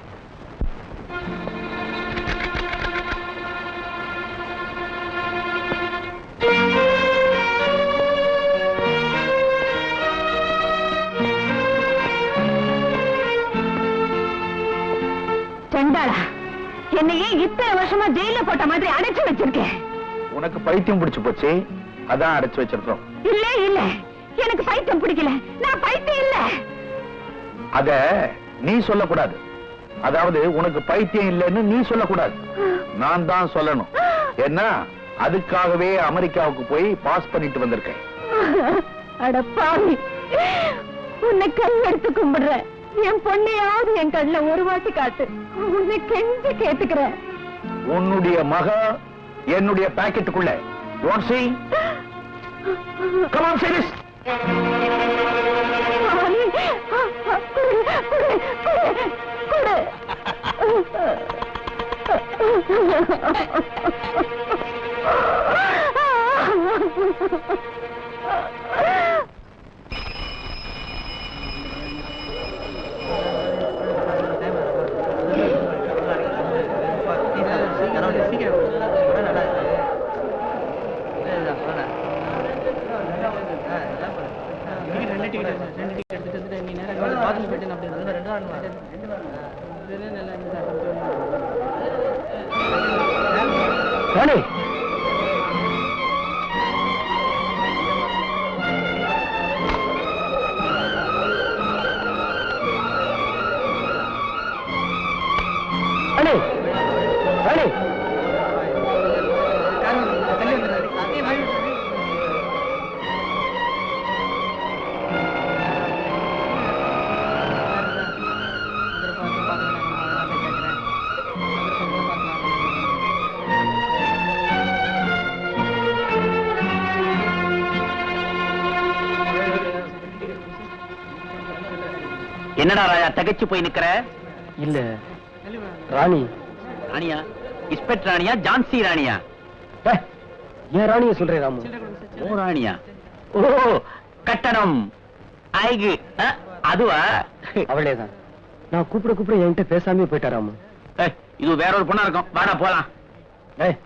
[SPEAKER 4] செண்டாளா, என்னையே இத்தனை வருஷமா ஜெயில போட்ட மாதிரி அடைச்சு வச்சிருக்கேன்.
[SPEAKER 6] உனக்கு பைத்தியம் பிடிச்சு போச்சு, அதான் அடைச்சு வச்சிருக்கோம்.
[SPEAKER 4] இல்ல இல்ல, எனக்கு பைத்தியம் பிடிக்கல, நான் பைத்தியம் இல்ல.
[SPEAKER 6] அத நீ சொல்லக்கூடாது. அதாவது உனக்கு பைத்தியம் இல்லைன்னு நீ சொல்லக்கூடாது, நான் தான் சொல்லணும். ஏன்னா அதுக்காகவே அமெரிக்காவுக்கு போய் பாஸ் பண்ணிட்டு வந்திருக்கேன்.
[SPEAKER 4] அட பாவி, உன்னை கண் எடுத்து கும்பிடுற, என் பொண்ணையாவது என் கண்ணுல ஒரு வாட்டி காட்டு, உன்னை கெஞ்சி கேட்டுக்கிறேன்.
[SPEAKER 6] உன்னுடைய மக என்னுடைய பாக்கெட்டுக்குள்ள. You want to see? Come on, say this.
[SPEAKER 4] பாவி, குடு, குடு,
[SPEAKER 5] ராணி, ராணி, ராணி.
[SPEAKER 2] என்னடா ராயா தகச்சு போய் நிக்கிற?
[SPEAKER 5] இல்ல ராணி.
[SPEAKER 2] ராணியா? இன்ஸ்பெக்டர் ராணியா? ஜான்சி ராணியா?
[SPEAKER 5] ஏன் ராணிய சொல்றேன் ராமு?
[SPEAKER 2] ஓ ராணியா? ஓ கட்டணம் ஐகு அதுவா?
[SPEAKER 5] அவளேதான். நான் கூப்பிட என்கிட்ட பேசாமே போயிட்டாராமா.
[SPEAKER 2] ஏய், இது வேற ஒரு பொண்ணா இருக்கும், வாடா போலாம்.
[SPEAKER 5] ஏய்,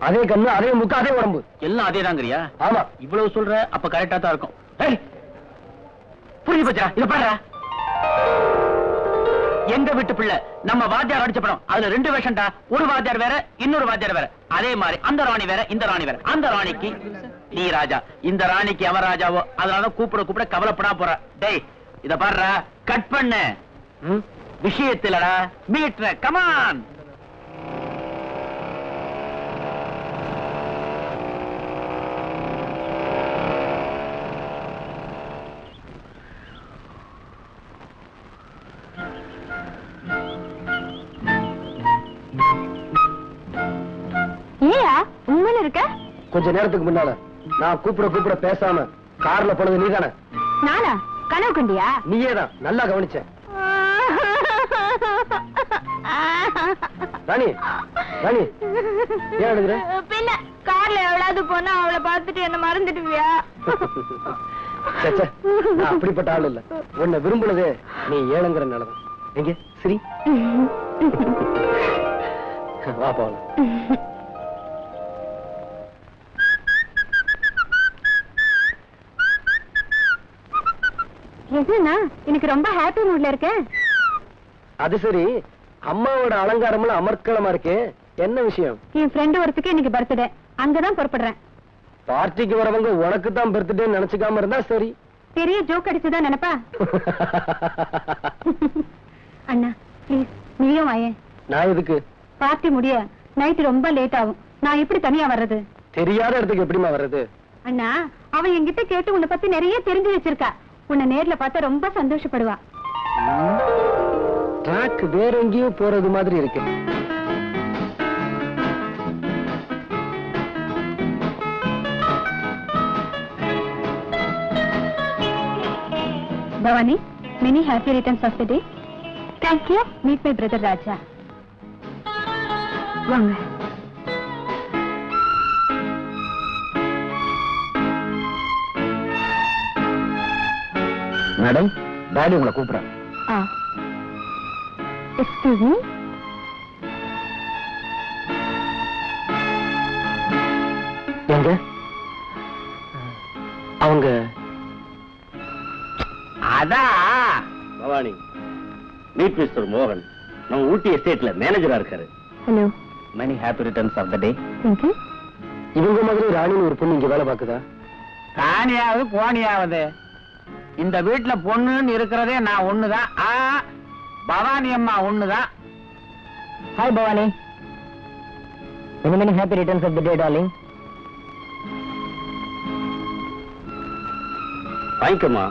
[SPEAKER 5] அதே கண்ணு, அதே முக்கு, அதே உடம்பு,
[SPEAKER 2] எல்லாம் அதேதாங்கறியா?
[SPEAKER 5] ஆமா.
[SPEAKER 2] இவ்வளவு சொல்ற, அப்ப கரெக்டா தான் இருக்கும். ஏய், புரிஞ்சு போச்சா? இத பாருடா. எங்க வீட்டு பிள்ளை நம்ம வாத்தியார் அடிச்ச படம், அதுல 2 வேஷம்டா. ஒரு வாத்தியார் வேற, இன்னொரு வாத்தியார் வேற. அதே மாதிரி அந்த ராணி வேற, இந்த ராணி வேற. அந்த ராணிக்கு நீ ராஜா, இந்த ராணிக்கு அவன் ராஜாவோ. அதனால கூப்பிட கவலைப்படா போற. டேய், இத பாருடா, கட் பண்ணு. விஷயத்திலடா மீட்ற. கமான்.
[SPEAKER 4] ஏயா உண்மையில இருக்க?
[SPEAKER 5] கொஞ்ச நேரத்துக்கு முன்னால நான் கூப்பிட பேசாம கார்ல போனது நீதானே?
[SPEAKER 4] நானா? கனவு கண்டியா?
[SPEAKER 5] நீயே தான். நல்லா கவனிச்சேன். ராணி, ராணி, ஏன் எழுதுற?
[SPEAKER 4] பின்ன கார்ல எவ்வளவு போனா அவளை பார்த்துட்டு என்ன மறந்துடுவியா?
[SPEAKER 5] சச்ச, நான் அப்படிப்பட்ட ஆள் இல்ல. உன்னை விரும்புனதே நீ ஏழுங்கிற நிலவன். எங்க சரி வா போலாம்.
[SPEAKER 4] என்னன்னா எனக்கு ரொம்ப ஹாப்பி மூட்ல இருக்கேன்.
[SPEAKER 5] அது சரி, அம்மாவோட அலங்காரம்லாம் அமர்க்களமா இருக்கு. என்ன விஷயம்?
[SPEAKER 4] என் ஃப்ரெண்ட் ஒருத்துக்கு இன்னைக்கு பர்த்டே, அங்கதான் புறப்படுறேன்.
[SPEAKER 5] பார்ட்டிக்கு வரவங்க உனக்கு தான் பர்த்டே நினைச்சுக்காம இருந்தா சரி.
[SPEAKER 4] பெரிய ஜோக் அடிச்சுதான் நினைப்பா? அண்ணா ப்ளீஸ் நீயும் வாயேன்.
[SPEAKER 5] நான் எதுக்கு?
[SPEAKER 4] பார்ட்டி முடிய நைட் ரொம்ப லேட் ஆகும். நான் எப்படி தனியா வர்றது?
[SPEAKER 5] தெரியாத இடத்துக்கு எப்படிமா வர்றது?
[SPEAKER 4] அண்ணா அவன் என்கிட்ட கேட்டு உன்னை பத்தி நிறைய தெரிஞ்சு வச்சிருக்கா. உன்னை நேர்ல பார்த்தா ரொம்ப சந்தோஷப்படுவா.
[SPEAKER 5] ட்ராக் வேற எங்கேயோ போறது மாதிரி இருக்கு.
[SPEAKER 4] Bhavani, many happy returns of the day. Thank you. Meet my brother Raja. வாங்க.
[SPEAKER 5] மேடம், டாடி உங்களை கூப்பிடுறேன்.
[SPEAKER 4] Excuse me.
[SPEAKER 5] எங்க அவங்க?
[SPEAKER 2] அதான் பவானி, மீட் மிஸ்டர் மோகன். நம்ம ஊட்டி எஸ்டேட்ல மேனேஜரா இருக்காரு.
[SPEAKER 4] Hello.
[SPEAKER 2] many happy returns of the day.
[SPEAKER 4] Thank you.
[SPEAKER 5] இவங்க மாதிரி ராணின்னு ஒரு பொண்ணு இங்க வேலை பாக்குதா?
[SPEAKER 2] ராணியாவது கோணியாவது இந்த வீட்டுல பொண்ணுன்னு இருக்கிறதே நான் ஒண்ணுதான். பவானி அம்மா ஒண்ணுதான்.
[SPEAKER 3] Hi Bhavani. many happy returns of the day darling.
[SPEAKER 2] வாங்கிக்கம்மா,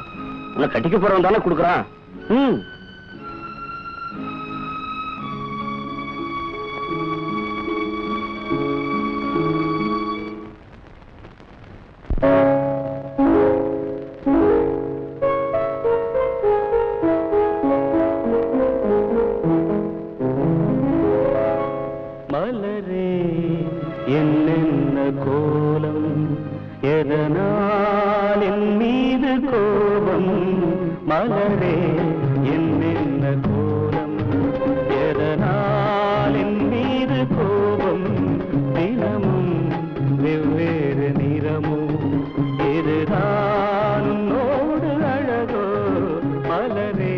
[SPEAKER 2] உன்னை கட்டிக்க போறவன் தானே கொடுக்குறான்.
[SPEAKER 7] மலரே என்னென்ன கோலம், எதனால் என் மீது கோபம்? மலரே என்னென்ன கோலம், எதனால் என் மீது கோபம்? தினமும் வெவ்வேறு நிறமும், இதுதான் உன்னோடு அழகோ? மலரே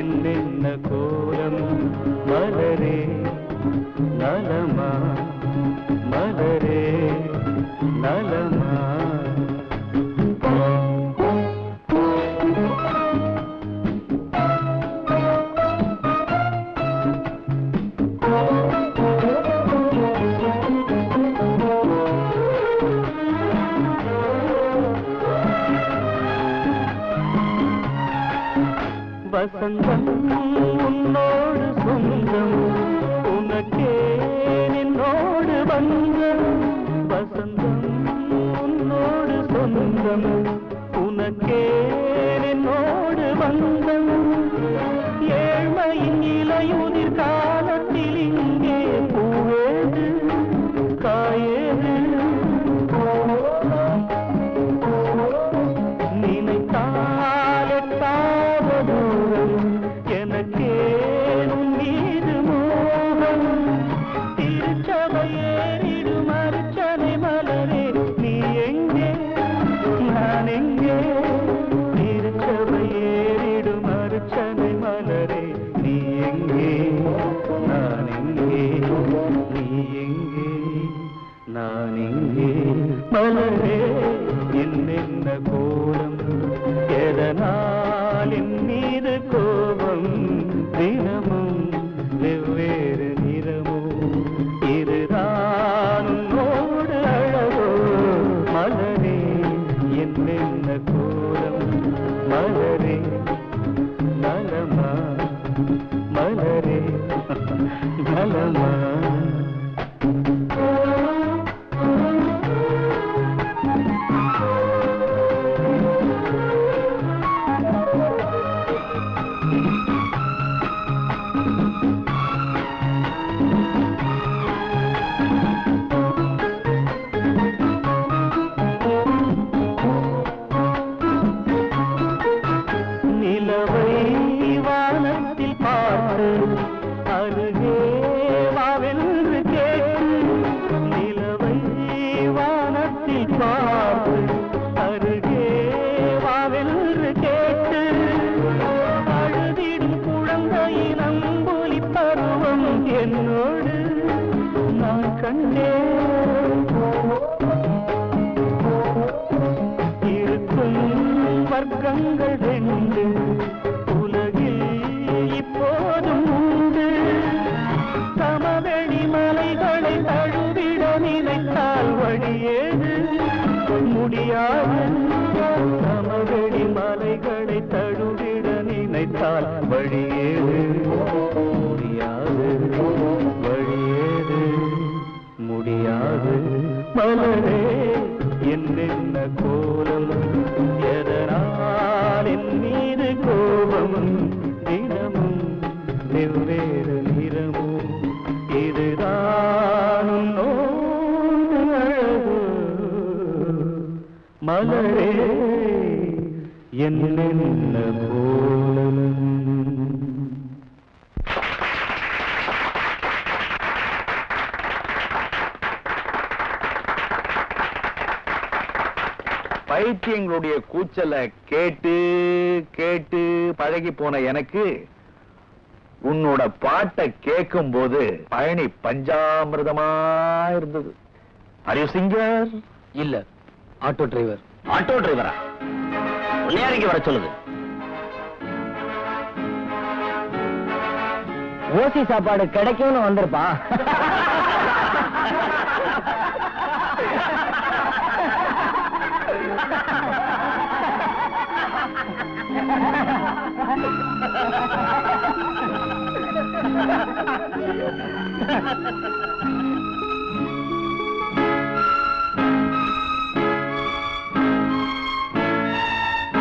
[SPEAKER 7] என்னென்ன கோலம், மலரே நலமா, மலரே நலமா? வசந்தம் உன்னோடு சொந்தம், உனக்கே என்னோடு பந்தம். வசந்தம் உன்னோடு சொந்தம், உனக்கே என்னோடு பந்தம். ஏழ்மையின் இலையுதிர் காலத்தில் இங்கே பூவேது காயேது? எங்கே திருச்சபை ஏறிடும் அர்ச்சனை மலரே நீ எங்கே நான் எங்கே நீ எங்கே நான் எங்கே மலரே என்னென்ன கோலம் எதனால் என் மீது கோபம் தினமும் வெவ்வேறு நிறமும் இதுதான் உன்னோடு அழகோ மலரே என்னென்ன கோலம் மலரே நலமா மலரே நலமா நிலவை வானத்தில் பார்த்து அருகே வாவென்று கேட்டு நிலவை வானத்தில் பார்த்து அருகே வாவென்று கேட்டு அழுதிடும் குழந்தையின் அம்புலி பருவம் என்னோடு நான் கண்டேன் இருக்கும் வர்க்கங்கள் ரெண்டு உலகில் இப்போதும் உண்டு சமவெளி மலைகளை தழுவிட நினைத்தால் வழியேது முடியாது சமவெளி மலைகளை தழுவிட நினைத்தால் வழியேது முடியாது வழியேது முடியாது மலரே என்னென்ன கோலம் எதனால் என் மீது கோபம் தினமும் வெவ்வேறு நிறமும் இதுதான் உன்னோடு அழகு மலரே என்னென்ன கோலம்
[SPEAKER 6] பைத்தியங்களுடைய கூச்சலை கேட்டு கேட்டு பழகி போன எனக்கு உன்னோட பாட்டை கேட்கும் போது பயணி பஞ்சாமிர்தமா இருந்தது. Are you singer?
[SPEAKER 5] இல்ல ஆட்டோ டிரைவர்.
[SPEAKER 2] ஆட்டோ டிரைவரா? உன்னையாரிக்கு வர சொல்லுது.
[SPEAKER 3] ஓசி சாப்பாடு கிடைக்கும்னு வந்திருப்பான்.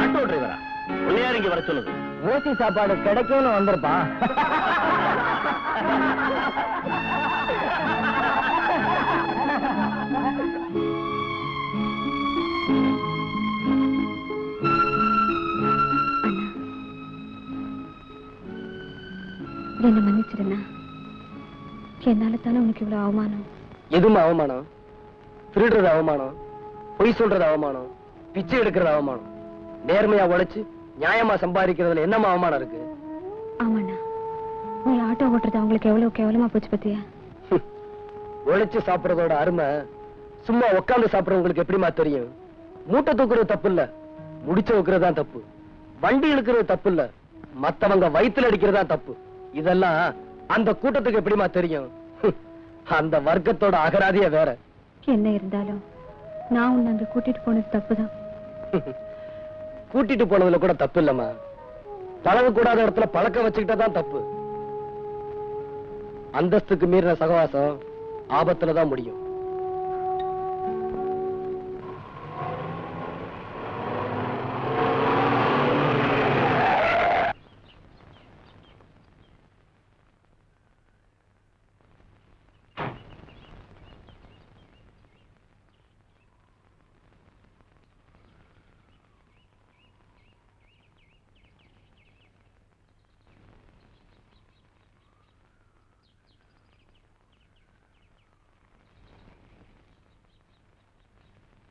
[SPEAKER 2] ஆட்டோ டிரைவரா? உன்னையாரிக்கு வர சொல்லுது.
[SPEAKER 3] ஓசி சாப்பாடு கிடைக்கும்னு வந்திருப்பான்.
[SPEAKER 4] என்ன மன்னிச்சிருந்தா என்னால தானே உனக்கு இவ்வளவு அவமானம்.
[SPEAKER 5] எதுவும் அவமானம்? திருடுறது அவமானம், பொய் சொல்றது அவமானம், பிச்சை எடுக்கிறது அவமானம். நேர்மையா உழைச்சு நியாயமா சம்பாதிக்கிறதுல என்னமா அவமானம் இருக்கு?
[SPEAKER 4] ஆமாண்ணா, நீ ஆட்டோ ஓட்டுறது அவங்களுக்கு எவ்வளவு கேவலமா போச்சு பத்தியா?
[SPEAKER 5] உழைச்சு சாப்பிடுறதோட அருமை சும்மா உட்கார்ந்து சாப்பிடுறவங்களுக்கு எப்படிமா தெரியும்? மூட்டை தூக்குறது தப்பு இல்ல, முடிச்சு வைக்கிறது தான் தப்பு. வண்டி இழுக்கிறது தப்பு இல்ல, மத்தவங்க வயித்துல அடிக்கிறது தான் தப்பு. இதெல்லாம் அந்த கூட்டத்துக்கு எப்படிமா தெரியும்? அந்த வர்க்கத்தோட அகராதியே வேற.
[SPEAKER 4] என்ன இருந்தாலும் நான் உன்னை அங்க கூட்டிட்டு போனது தப்புதான்.
[SPEAKER 5] கூட்டிட்டு போனதுல கூட தப்பு இல்லம்மா, பழக கூடாத இடத்துல பழக்கம் வச்சுக்கிட்டா தான் தப்பு. அந்தஸ்துக்கு மீறின சகவாசம் ஆபத்துலதான் முடியும்.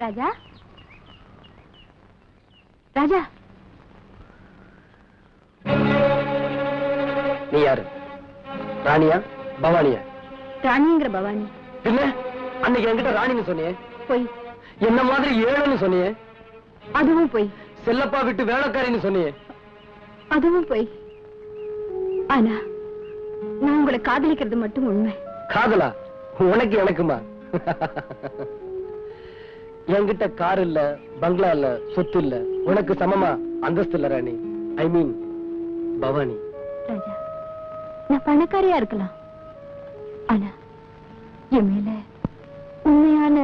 [SPEAKER 4] ராஜா, ராஜா,
[SPEAKER 5] நீ யாரு? ராணியா பவானியா?
[SPEAKER 4] ராணிங்கிற பவானி.
[SPEAKER 5] பின்ன அன்னைக்கு என்கிட்ட ராணின்னு சொன்னியே,
[SPEAKER 4] பொய்.
[SPEAKER 5] என்ன மாதிரி ஏழுன்னு சொன்னியே,
[SPEAKER 4] அதுவும் பொய்.
[SPEAKER 5] செல்லப்பா விட்டு வேலைக்காரின்னு சொன்னியே,
[SPEAKER 4] அதுவும் பொய். ஆனா நான் உங்களை காதலிக்கிறது மட்டும் உண்மை.
[SPEAKER 5] காதலா? உனக்கு எனக்குமா? என்கிட்ட கார் இல்ல, பங்களா இல்ல, சொத்து இல்ல, உனக்கு சமமா அந்தஸ்து இல்ல ராணி. ஐ மீன் பவானி.
[SPEAKER 4] ராஜா, நான் பணக்காரியா இருக்கலாம், ஆனா என் மேல உண்மையான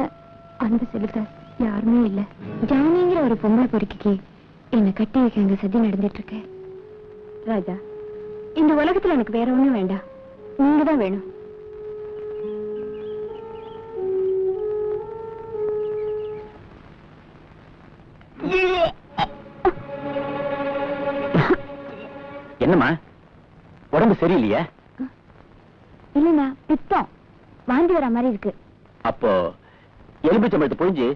[SPEAKER 4] அன்பு செலுத்த யாருமே இல்ல. ஜானிங்கிற ஒரு பொம்பளை பொறுக்கிக்கு என்னை கட்டி வைக்க எங்க சதி நடந்துட்டு இருக்க. ராஜா, இந்த உலகத்துல எனக்கு வேற ஒண்ணும் வேண்டாம், நீங்க தான் வேணும்.
[SPEAKER 2] என்னம்மா, உடம்பு சரியில்லையா?
[SPEAKER 4] இல்லைண்ணா, பித்தம், வாந்தி வர மாதிரி இருக்கு.
[SPEAKER 2] அப்போ எலும்பிச்சம்பழத்தை புழிஞ்சு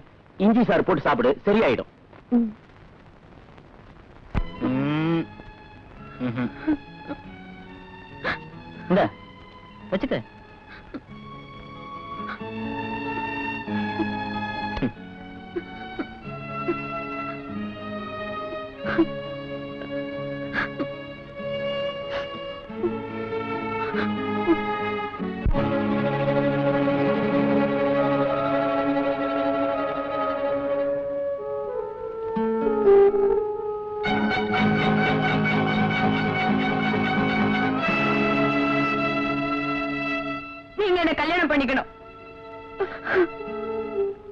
[SPEAKER 2] இஞ்சி சாறு போட்டு சாப்பிடு, சரியாயிடும்.
[SPEAKER 4] ம்.
[SPEAKER 3] இந்த வச்சுக்க.
[SPEAKER 4] நீங்க என்ன கல்யாணம் பண்ணிக்கணும்.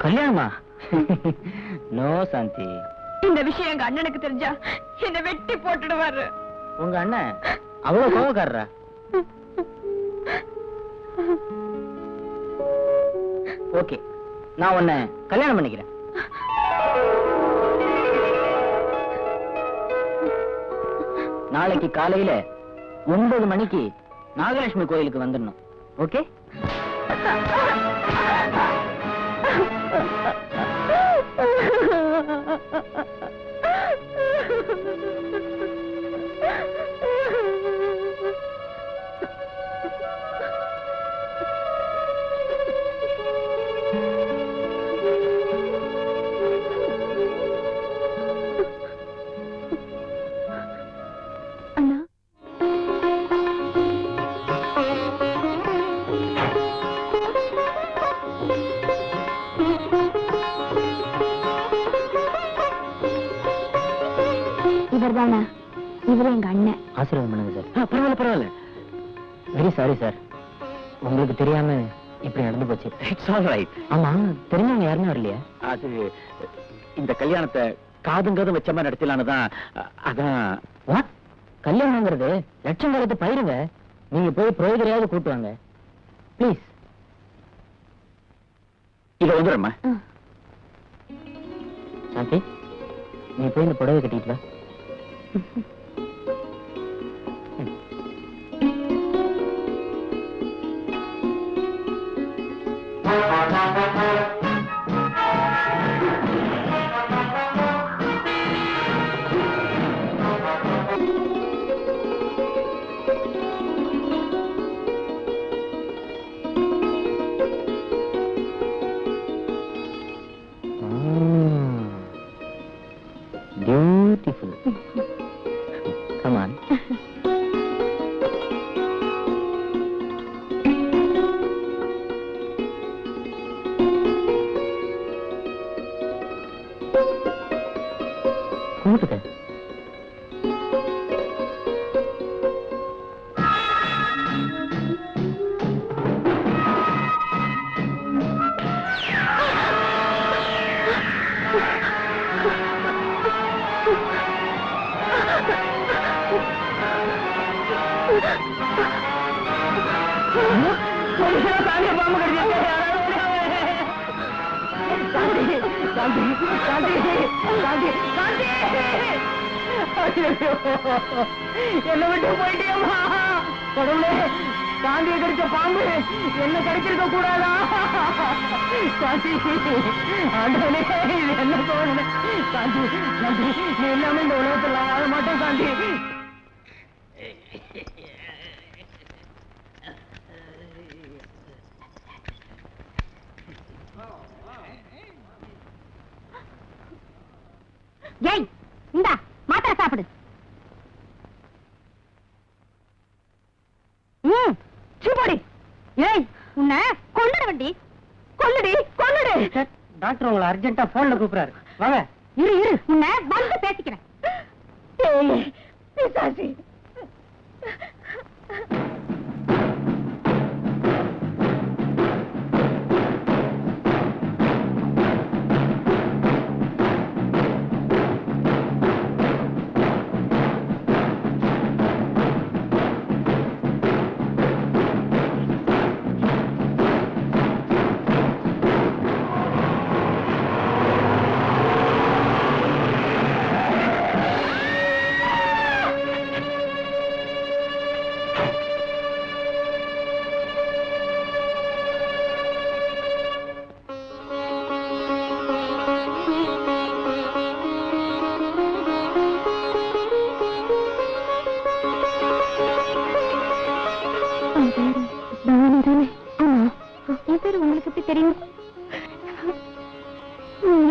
[SPEAKER 3] கல்யாணமா? நோ சாந்தி.
[SPEAKER 4] இந்த விஷயம் எங்க அண்ணனுக்கு தெரிஞ்சா என்ன வெட்டி போட்டுடுவாரு.
[SPEAKER 3] உங்க அண்ணன் அவ்வளவு கோவக்காரரா? ஓகே, நான் உன்னை கல்யாணம் பண்ணிக்கிறேன். நாளைக்கு காலையில 9 மணிக்கு நாகலட்சுமி கோயிலுக்கு வந்துடணும். ஓகே?
[SPEAKER 4] அண்ணா, இவர்தானா? இவரு எங்க அண்ணன்.
[SPEAKER 3] ஆசீர்வாதம் பண்ணுங்க சார்.
[SPEAKER 2] பரவாயில்ல பரவாயில்ல.
[SPEAKER 3] வெரி சாரி சார், உங்களுக்கு தெரியாம இப்படி நடந்து போச்சு.
[SPEAKER 2] It's all right.
[SPEAKER 3] ஆமா, தெரிஞ்சவங்க யாருமே வரலையா?
[SPEAKER 2] அது இந்த கல்யாணத்தை காதுங்காதும் வச்ச மாதிரி நடத்தலான்னு தான். அதான்.
[SPEAKER 3] வாட்? கல்யாணங்கிறது லட்சம் காலத்து பயிருங்க. நீங்க போய் புரோகிதரையாவது கூட்டுவாங்க ப்ளீஸ்.
[SPEAKER 2] இத வந்துடுறேம்மா.
[SPEAKER 3] சாந்தி, நீ போய் இந்த புடவை கட்டிட்டு வா. Beautiful. Come on. கூட்டுக்க.
[SPEAKER 4] என்ன விட்டு போயிட்டியம்மா. கடவுளே,
[SPEAKER 2] காந்தியை கடிச்ச பாம்பு என்ன கடிச்சிருக்க கூடாதா? காந்தி ஆண்டவனே, இது என்ன தோணுது? காந்தி காந்தி, நீ எல்லாமே இந்த உலகத்துல நான் வாழ மாட்டேன் காந்தி.
[SPEAKER 4] ஏய், இந்தா மாத்திரை சாப்பிடு. சீப்போடி. ஏய், உன்னை கொல்லுட வண்டி. கொல்லுடி, கொல்லுடு.
[SPEAKER 3] டாக்டர் உங்களை அர்ஜென்ட்டா போன்ல கூப்பிடுறாரு. வாங்க.
[SPEAKER 4] இரு இரு, உன்னை வந்து பேசிக்கிறேன். ஏய், பிசாசி. உங்களுக்கு எப்படி தெரியும்?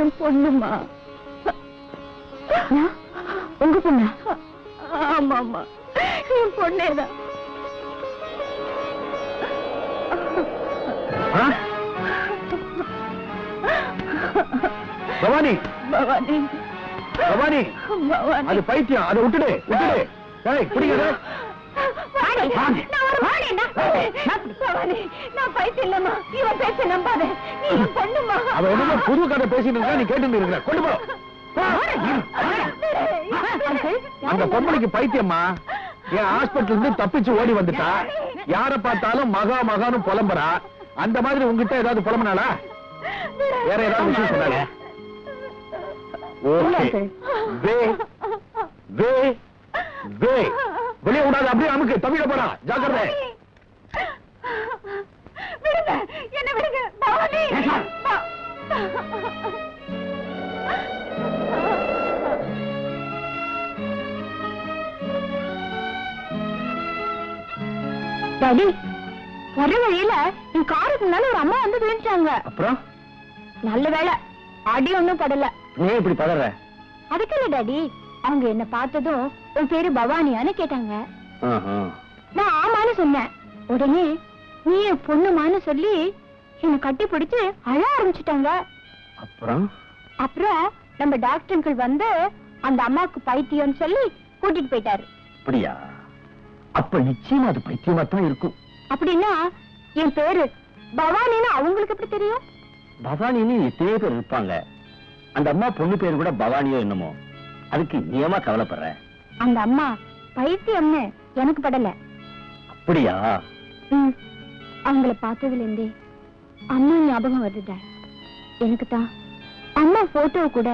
[SPEAKER 4] என் பொண்ணுமா? உங்க பொண்ணா? ஆமா ஆமா, என் பொண்ணேதான்.
[SPEAKER 6] பவானி
[SPEAKER 4] பவானி,
[SPEAKER 6] பவானி,
[SPEAKER 4] பவானி.
[SPEAKER 6] அது பைத்தியம், அதை விட்டுடு விட்டுடு. ஏய், பிடிக்காத.
[SPEAKER 4] நான் பைத்தியம் இல்லம்மா, இவன் பேச்ச நம்பாத. நீ என் பொண்ணுமா?
[SPEAKER 6] அவ என்னமோ புது கதை பேசிட்டு இருக்கா, நீ கேட்டு இருக்கிற. கொண்டு போ. அந்த பொம்பளைக்கு பைத்தியம்மா. என் ஹாஸ்பிட்டல் இருந்து தப்பிச்சு ஓடி வந்துட்டா. யார பார்த்தாலும் மகா மகான்னு புலம்புறா. அந்த மாதிரி உங்ககிட்ட ஏதாவது புலம்புனாளா? வேற ஏதாவது விஷயம் சொன்னாங்க? ஓகே. வே வே வே வெளியே விடாது, அப்படியே அமுக்கு. தவிர போறா, ஜாக்கிரதை.
[SPEAKER 4] விடுங்க, என்ன விடுங்க. பவானி, டாடி, வர வழியில என் காருக்கு முன்னால ஒரு அம்மா வந்து விழுந்துட்டாங்க.
[SPEAKER 6] அப்புறம்
[SPEAKER 4] நல்ல வேளை அடி ஒண்ணும் படல.
[SPEAKER 6] நீ இப்படி பதற?
[SPEAKER 4] அதுக்கு இல்ல டாடி, அவங்க என்ன பார்த்ததும் உன் பேரு பவானியான்னு கேட்டாங்க. நான் ஆமான்னு சொன்னேன். உடனே நீ என் பொண்ணுமான்னு சொல்லி என்னை கட்டி பிடிச்சு அழ ஆரம்பிச்சுட்டாங்க.
[SPEAKER 6] அப்புறம்
[SPEAKER 4] அப்புறம் நம்ம டாக்டர்கள் வந்து அந்த அம்மாவுக்கு பைத்தியம்னு சொல்லி கூட்டிட்டு போயிட்டாரு.
[SPEAKER 6] அப்படியா? அப்ப நிச்சயமா அது பைத்தியமா தான் இருக்கும்.
[SPEAKER 4] அப்படின்னா என் பேரு பவானின்னு அவங்களுக்கு எப்படி தெரியும்?
[SPEAKER 6] பவானின்னு எத்தனையோ பேர் இருப்பாங்க. அந்த அம்மா பொண்ணு பேரு கூட பவானியோ என்னமோ. அதுக்கு நியமா கவலைப்படுற?
[SPEAKER 4] அந்த அம்மா பைத்தியம்னு எனக்கு படல.
[SPEAKER 6] அப்படியா?
[SPEAKER 4] அவங்கள பார்த்ததுல இருந்தே அம்மா ஞாபகம் வருது. எனக்கு தான் அம்மா போட்டோ கூட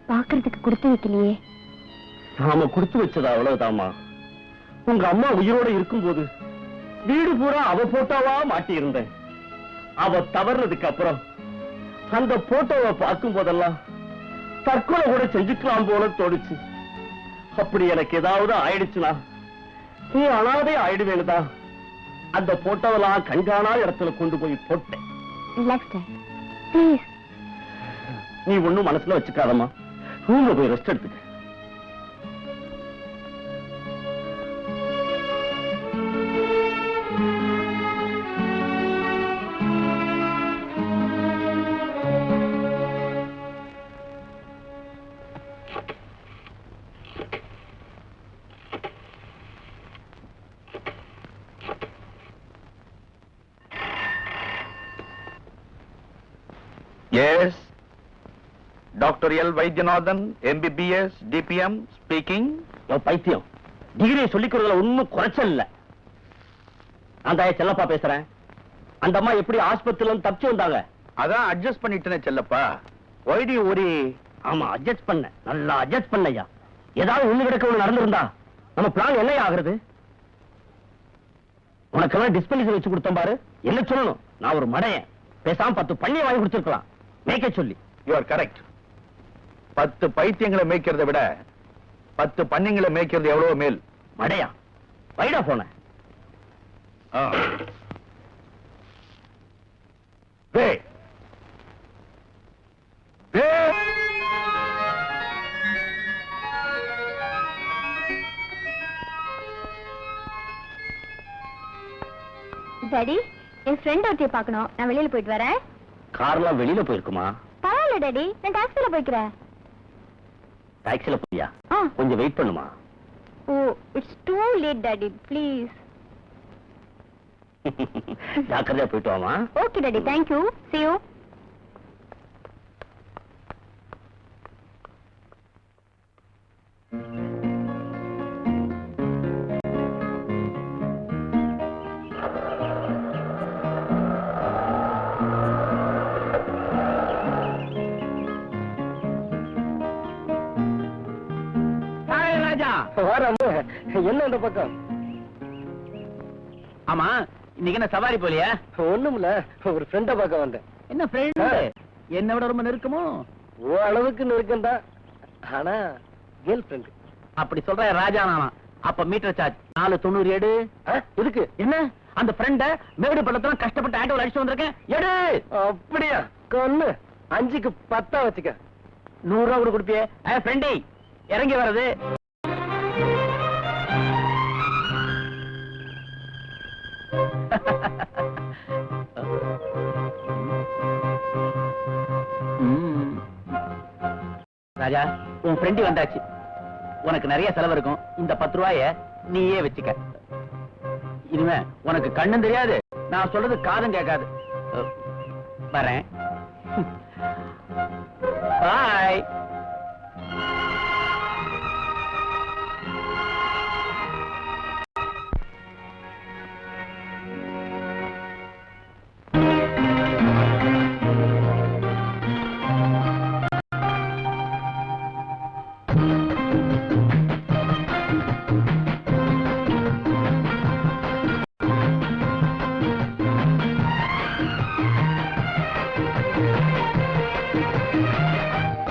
[SPEAKER 4] பாக்குறதுக்கு கொடுத்து வைக்கலையே.
[SPEAKER 6] நாம கொடுத்து வச்சது அவ்வளவுதாம்மா. உங்க அம்மா உயிரோட இருக்கும்போது வீடு பூரா அவ போட்டோவா மாட்டி இருந்தேன். அவ தவறுனதுக்கு அப்புறம் அந்த போட்டோவை பார்க்கும் போதெல்லாம் தற்கொலை கூட செஞ்சுக்கலாம் போல தோணுச்சு. அப்படி எனக்கு ஏதாவது ஆயிடுச்சுனா நீ அனாதை ஆயிடுவேனுதான் அந்த போட்டோவெல்லாம் கண்காணா இடத்துல கொண்டு போய் போட்டேன். நீ ஒண்ணும் மனசுல வச்சுக்காதம்மா. ரூம்ல போய் ரெஸ்ட் எடுத்துக்க. Yes, Dr. L. Vaidyanathan, MBBS, DPM, speaking. பைத்தியம், டிகிரியை சொல்லிக்கிறதுல ஒன்னும் குறைச்சல் இல்ல. அந்த செல்லப்பா பேசுறேன். அந்த அம்மா எப்படி ஆஸ்பத்திரியில தப்பிச்சு வந்தாங்க? அதான் அட்ஜஸ்ட் பண்ணிட்டேன் செல்லப்பா. ஒய்டி ஒரு ஆமா அட்ஜஸ்ட் பண்ண, நல்லா அட்ஜஸ்ட் பண்ணையா. ஏதாவது ஒண்ணு கிடக்க ஒண்ணு நடந்திருந்தா நம்ம பிளான் என்ன ஆகுறது?
[SPEAKER 2] உனக்கெல்லாம் டிஸ்பென்சரி வச்சு கொடுத்தோம் பாரு. என்ன சொல்லணும்? நான் ஒரு மடையன். பேசாம 10 பள்ளியை வாங்கி கொடுத்துருக்கலாம் மேய்க்க சொல்லி.
[SPEAKER 6] You are correct. 10 பைத்தியங்களை மேய்க்கிறதை விட 10 பன்னிங்களை மேய்க்கிறது எவ்வளவு மேல்.
[SPEAKER 2] மடையா வைடா போன.
[SPEAKER 4] டாடி, என் ஃப்ரெண்ட் ஒருத்தைய பார்க்கணும். நான் வெளியில போயிட்டு வரேன்.
[SPEAKER 2] கார்லாம் வெளியில போயிருக்குமா?
[SPEAKER 4] பரவாயில்ல டாடி, நான் டாக்ஸில போய்க்கிறேன்.
[SPEAKER 2] டாக்ஸில போறியா?
[SPEAKER 4] ஆ.
[SPEAKER 2] கொஞ்சம் வெயிட் பண்ணுமா?
[SPEAKER 4] Oh, it's too late daddy, please.
[SPEAKER 2] ஜாக்கிரதையா போயிட்டு வாமா.
[SPEAKER 4] Okay daddy, thank you. see you.
[SPEAKER 2] Hi Raja.
[SPEAKER 5] வாராம என்ன அந்த பக்கம்?
[SPEAKER 2] ஆமா, இன்னைக்கு என்ன சவாரி போலியா?
[SPEAKER 5] ஒண்ணுமில்ல, ஒரு ஃப்ரெண்ட பார்க்க வந்தேன்.
[SPEAKER 2] என்ன ஃப்ரெண்ட்? என்ன விட ரொம்ப நெருக்கமோ?
[SPEAKER 5] ஓ அளவுக்கு நெருக்கம் தான், ஆனா கேர்ள் ஃப்ரெண்ட்.
[SPEAKER 2] அப்படி சொல்ற ராஜா நானா? அப்ப மீட்டர் சார்ஜ் 4.90 எடு.
[SPEAKER 5] இதுக்கு
[SPEAKER 2] என்ன அந்த ஃப்ரெண்ட மேடு பள்ளத்துல கஷ்டப்பட்டு ஆட்டோல அடிச்சு வந்திருக்கேன், எடு.
[SPEAKER 5] அப்படியா? கொன்னு 5க்கு 10 வச்சுக்க.
[SPEAKER 2] 100 ரூபா கூட கொடுப்பியே? ஃப்ரெண்டி இறங்கி வர்றது. ராஜா, உன் ஃப்ரெண்டி வந்தாச்சு. உனக்கு நிறைய செலவு இருக்கும். இந்த 10 ரூபாய நீயே வச்சுக்க. இனிமே உனக்கு கண்ணும் தெரியாது, நான் சொல்றது காதும் கேட்காது. வரேன். பாய்.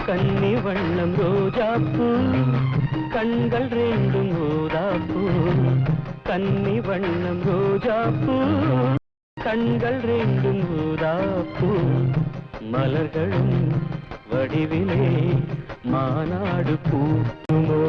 [SPEAKER 7] கன்னி வண்ணம் ரோஜாப்பூ, கண்கள் ரெண்டும் ஊதாப்பூ. கன்னி வண்ணம் ரோஜாப்பூ, கண்கள் ரெண்டும் ஊதாப்பூ. மலர்களும் வடிவிலே மாநாடு பூட்டுமோ?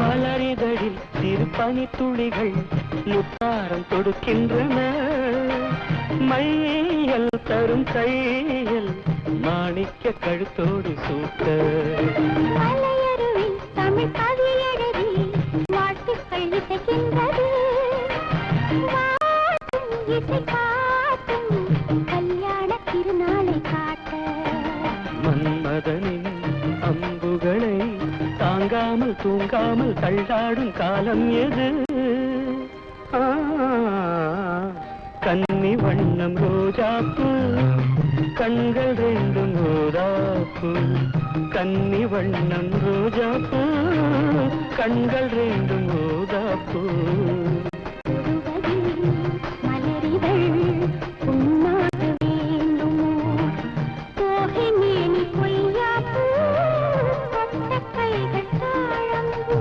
[SPEAKER 7] மலரிதழில் சிறு பனித்துளிகள் முத்தாரம் தொடுக்கின்றன. மையல் தரும் கையில் மாணிக்க கழுத்தோடு சூட்ட.
[SPEAKER 4] தமிழ் கவி எழுதி வாழ்த்துக்கள் இசைக்கின்றது. இசை காட்டும் கல்யாண திருநாளை காட்ட.
[SPEAKER 7] மன்மதனின் அம்புகளை தாங்காமல் தூங்காமல் தள்ளாடும் காலம் எது? கன்னி வண்ணம் ரோஜாப்பூ, கண்கள் ரெண்டும் ஊதாப்பூ. கன்னி வண்ணம் ரோஜாப்பூ, கண்கள் ரெண்டும் ஊதாப்பூ.
[SPEAKER 4] மலரிதழ் புண்ணாக வேண்டுமோ? தோகை மேனி பொய்யாப்பூ, தொட்ட கைகள் தாழம்பூ.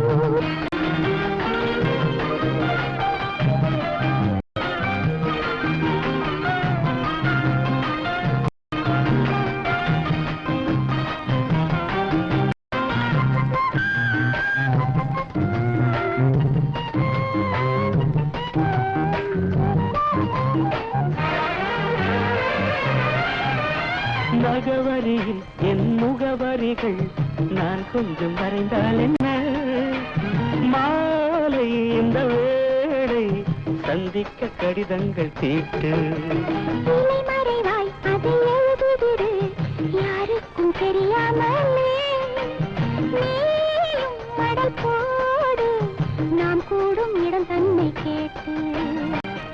[SPEAKER 7] கவிதைகள் நான் கொஞ்சம் வரைந்தால் என்ன? மாலை இந்த வேளை சந்திக்க கடிதங்கள் தீட்டு.
[SPEAKER 4] மறைவாய் அதை எழுதுதிரு யாருக்கும் தெரியாமலே. நீயும் மடல் போடு நாம் கூடும் இடம் தன்னை கேட்டு.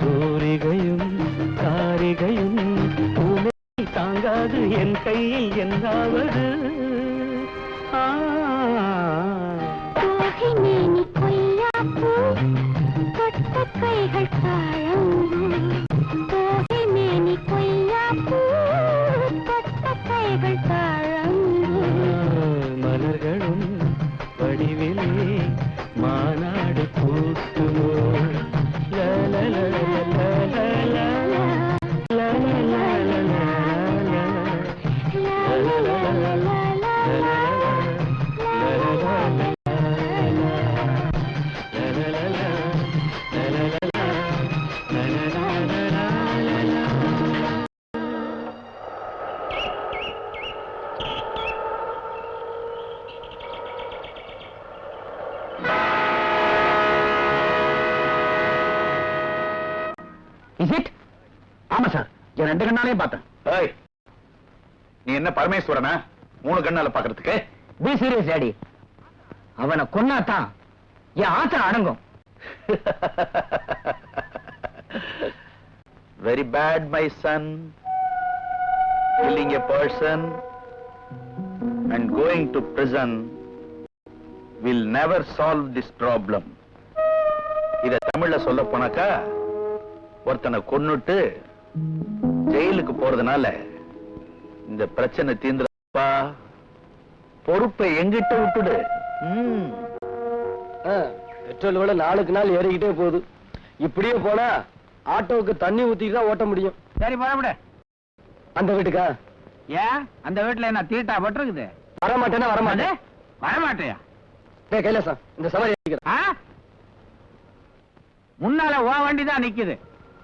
[SPEAKER 7] தூரிகையும் காரிகையும் பூமை தாங்காது என் கையில் என்னாவது.
[SPEAKER 4] தோகை மேனி கொய்யாப்பூ தொட்ட கைகள் தாழம்பூ. தோகை மேனி கொய்யாப்பூ தொட்ட கைகள் தாழம்பூ.
[SPEAKER 7] மலர்களும் வடிவிலே மாநாடு கூட்டுமோ.
[SPEAKER 2] Is it? ஆமா சார், என் 2 கண்ணாலையும் பார்த்தேன்.
[SPEAKER 6] ஏய், நீ என்ன பரமேஸ்வரனா 3 கண்ணால பாக்குறதுக்கு?
[SPEAKER 3] Be serious daddy. அவனை கொன்னாதான் என் ஆசை அடங்கும்.
[SPEAKER 6] Very bad, my son. Killing a person and going to prison will never solve this problem. இத தமிழ்ல சொல்ல போனாக்கா, ஒருத்தனை கொன்னுட்டு ஜெயிலுக்கு போறதுனால இந்த பிரச்சனை தீந்துறப்பா. பொறுப்பை எங்கிட்ட விட்டுடு.
[SPEAKER 5] பெட்ரோல் விலை நாளுக்கு நாள் ஏறிக்கிட்டே போகுது. இப்படியே போனா ஆட்டோவுக்கு தண்ணி ஊத்திட்டு தான் ஓட்ட முடியும்.
[SPEAKER 2] சரி போட.
[SPEAKER 5] அந்த வீட்டுக்கா?
[SPEAKER 2] ஏன் அந்த வீட்டுல என்ன தீட்டா பட்டிருக்குது?
[SPEAKER 5] வரமாட்டேன்னா வரமாட்டேன்.
[SPEAKER 2] வரமாட்டியா?
[SPEAKER 5] கைலாசம், இந்த சவாரி ஏறிக்கிறேன்.
[SPEAKER 2] முன்னால ஓ வண்டி தான் நிக்குது.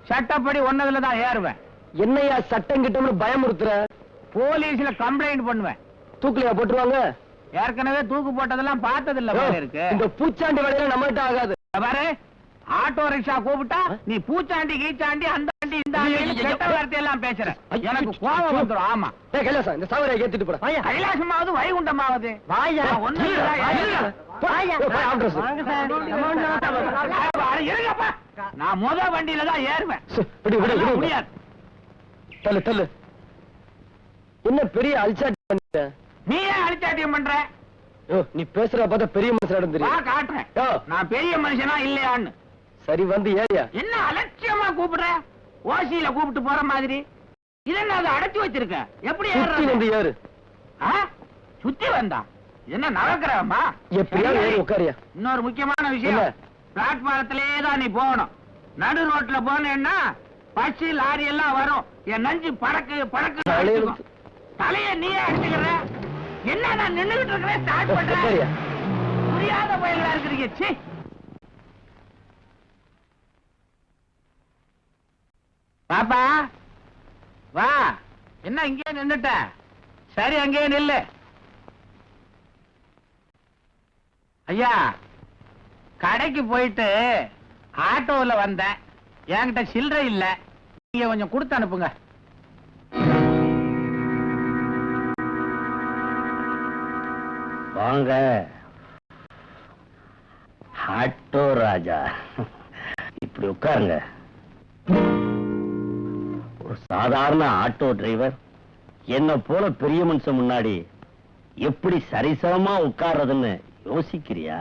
[SPEAKER 2] சட்டப்படி ஒன்னதுல தான் ஏறுவேன்.
[SPEAKER 5] என்னையா சட்டம் கிட்டம்னு பயமுறுத்துற?
[SPEAKER 2] போலீஸ்ல கம்ப்ளைண்ட் பண்ணுவேன்.
[SPEAKER 5] தூக்குலையா போட்டுருவாங்க?
[SPEAKER 2] ஏற்கனவே தூக்கு போட்டதெல்லாம் பார்த்ததில்ல போல இருக்கு.
[SPEAKER 5] இந்த பூச்சாண்டி வேலையில நம்மகிட்ட ஆகாது.
[SPEAKER 2] பாரு, ஆட்டோ ரிக்ஷா கூப்பிட்டா நீ பூச்சாண்டி கீச்சாண்டி அந்த ஆண்டி இந்த ஆண்டி கெட்ட வார்த்தையெல்லாம் பேசுற. எனக்கு கோபம் வந்துடும். ஆமா
[SPEAKER 5] கைலாசம், இந்த சவாரியை ஏத்திட்டு போற.
[SPEAKER 2] கைலாசமாவது வைகுண்டமாவது நான் முத வண்டியில தான் ஏறுவேன். முடியாது.
[SPEAKER 5] தள்ளு தள்ளு. என்ன பெரிய அல்சாட்டி பண்ணிட்ட?
[SPEAKER 2] நீ ஏன் அழிச்சாட்டியம் பண்ற?
[SPEAKER 5] நீ பேசுற பார்த்தா பெரிய மனுஷன் தெரியும்.
[SPEAKER 2] காட்டுறேன் நான் பெரிய மனுஷனா இல்லையான்னு.
[SPEAKER 5] சரி வந்து ஏரியா.
[SPEAKER 2] என்ன அலட்சியமா கூப்பிடுற? ஓசியில கூப்பிட்டு போற மாதிரி. இது என்ன அதை அடைச்சு வச்சிருக்க? எப்படி
[SPEAKER 5] வந்து ஏறு.
[SPEAKER 2] சுத்தி வந்தா என்ன நடக்கிறமா?
[SPEAKER 5] எப்படியாவது ஏறி உட்காரியா.
[SPEAKER 2] இன்னொரு முக்கியமான விஷயம், பிளாட்பாரத்திலேயே தான் நீ போகணும். நடு ரோட்ல போனேன்னா பஸ் லாரி எல்லாம் வரும். என் நஞ்சு பறக்கு பறக்கு. தலைய நீயே அடிச்சுக்கிற. என்ன நான் நின்னுகிட்டு இருக்கிறேன், ஸ்டார்ட் பண்றேன். புரியாத பயிலா இருக்கிறீங்க. சி, பாப்பா வா. என்ன இங்கே நின்னுட்ட? சரி அங்கே நில்லு. ஐயா, கடைக்கு போயிட்டு ஆட்டோல வந்தேன். என்கிட்ட சில்லறை இல்ல. நீங்க கொஞ்சம் கொடுத்து அனுப்புங்க.
[SPEAKER 3] வாங்க ஆட்டோ ராஜா, இப்படி உட்காருங்க. ஒரு சாதாரண ஆட்டோ டிரைவர் என்ன போல பெரிய மனுஷன் முன்னாடி எப்படி சரிசமமா உட்கார்றதுன்னு யோசிக்கிறியா?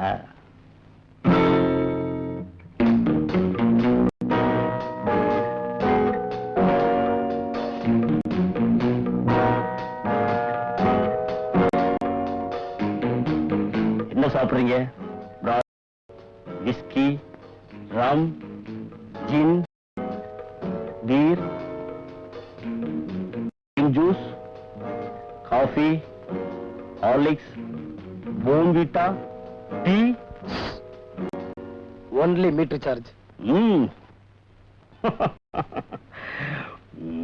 [SPEAKER 3] என்ன சாப்பிடுறீங்க? Whisky, rum, gin, beer, juice, coffee, Horlicks, Bournvita, tea.
[SPEAKER 5] Only meter charge.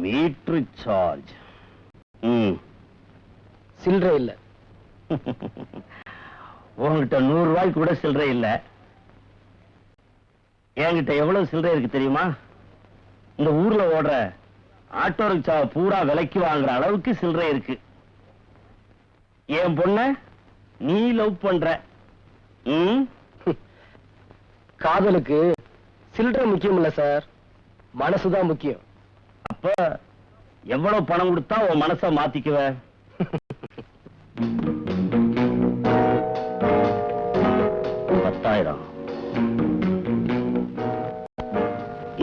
[SPEAKER 3] Meter charge.
[SPEAKER 5] சில்லறை இல்ல.
[SPEAKER 2] உங்ககிட்ட 100 ரூபாய்க்கு கூட சில்லறை இல்ல. என்கிட்ட எவ்வளவு சில்லறை இருக்கு தெரியுமா? இந்த ஊர்ல ஓடுற ஆட்டோ ரிக்ஷா பூரா விலைக்கு வாங்குற அளவுக்கு சில்லறை இருக்கு. என் பொண்ண நீ லவ் பண்ற.
[SPEAKER 5] காதலுக்கு சில்லறை முக்கியம் இல்ல சார், மனசுதான் முக்கியம்.
[SPEAKER 2] அப்ப எவ்வளவு பணம் கொடுத்தா உன் மனச மாத்திக்குவ? 10,000,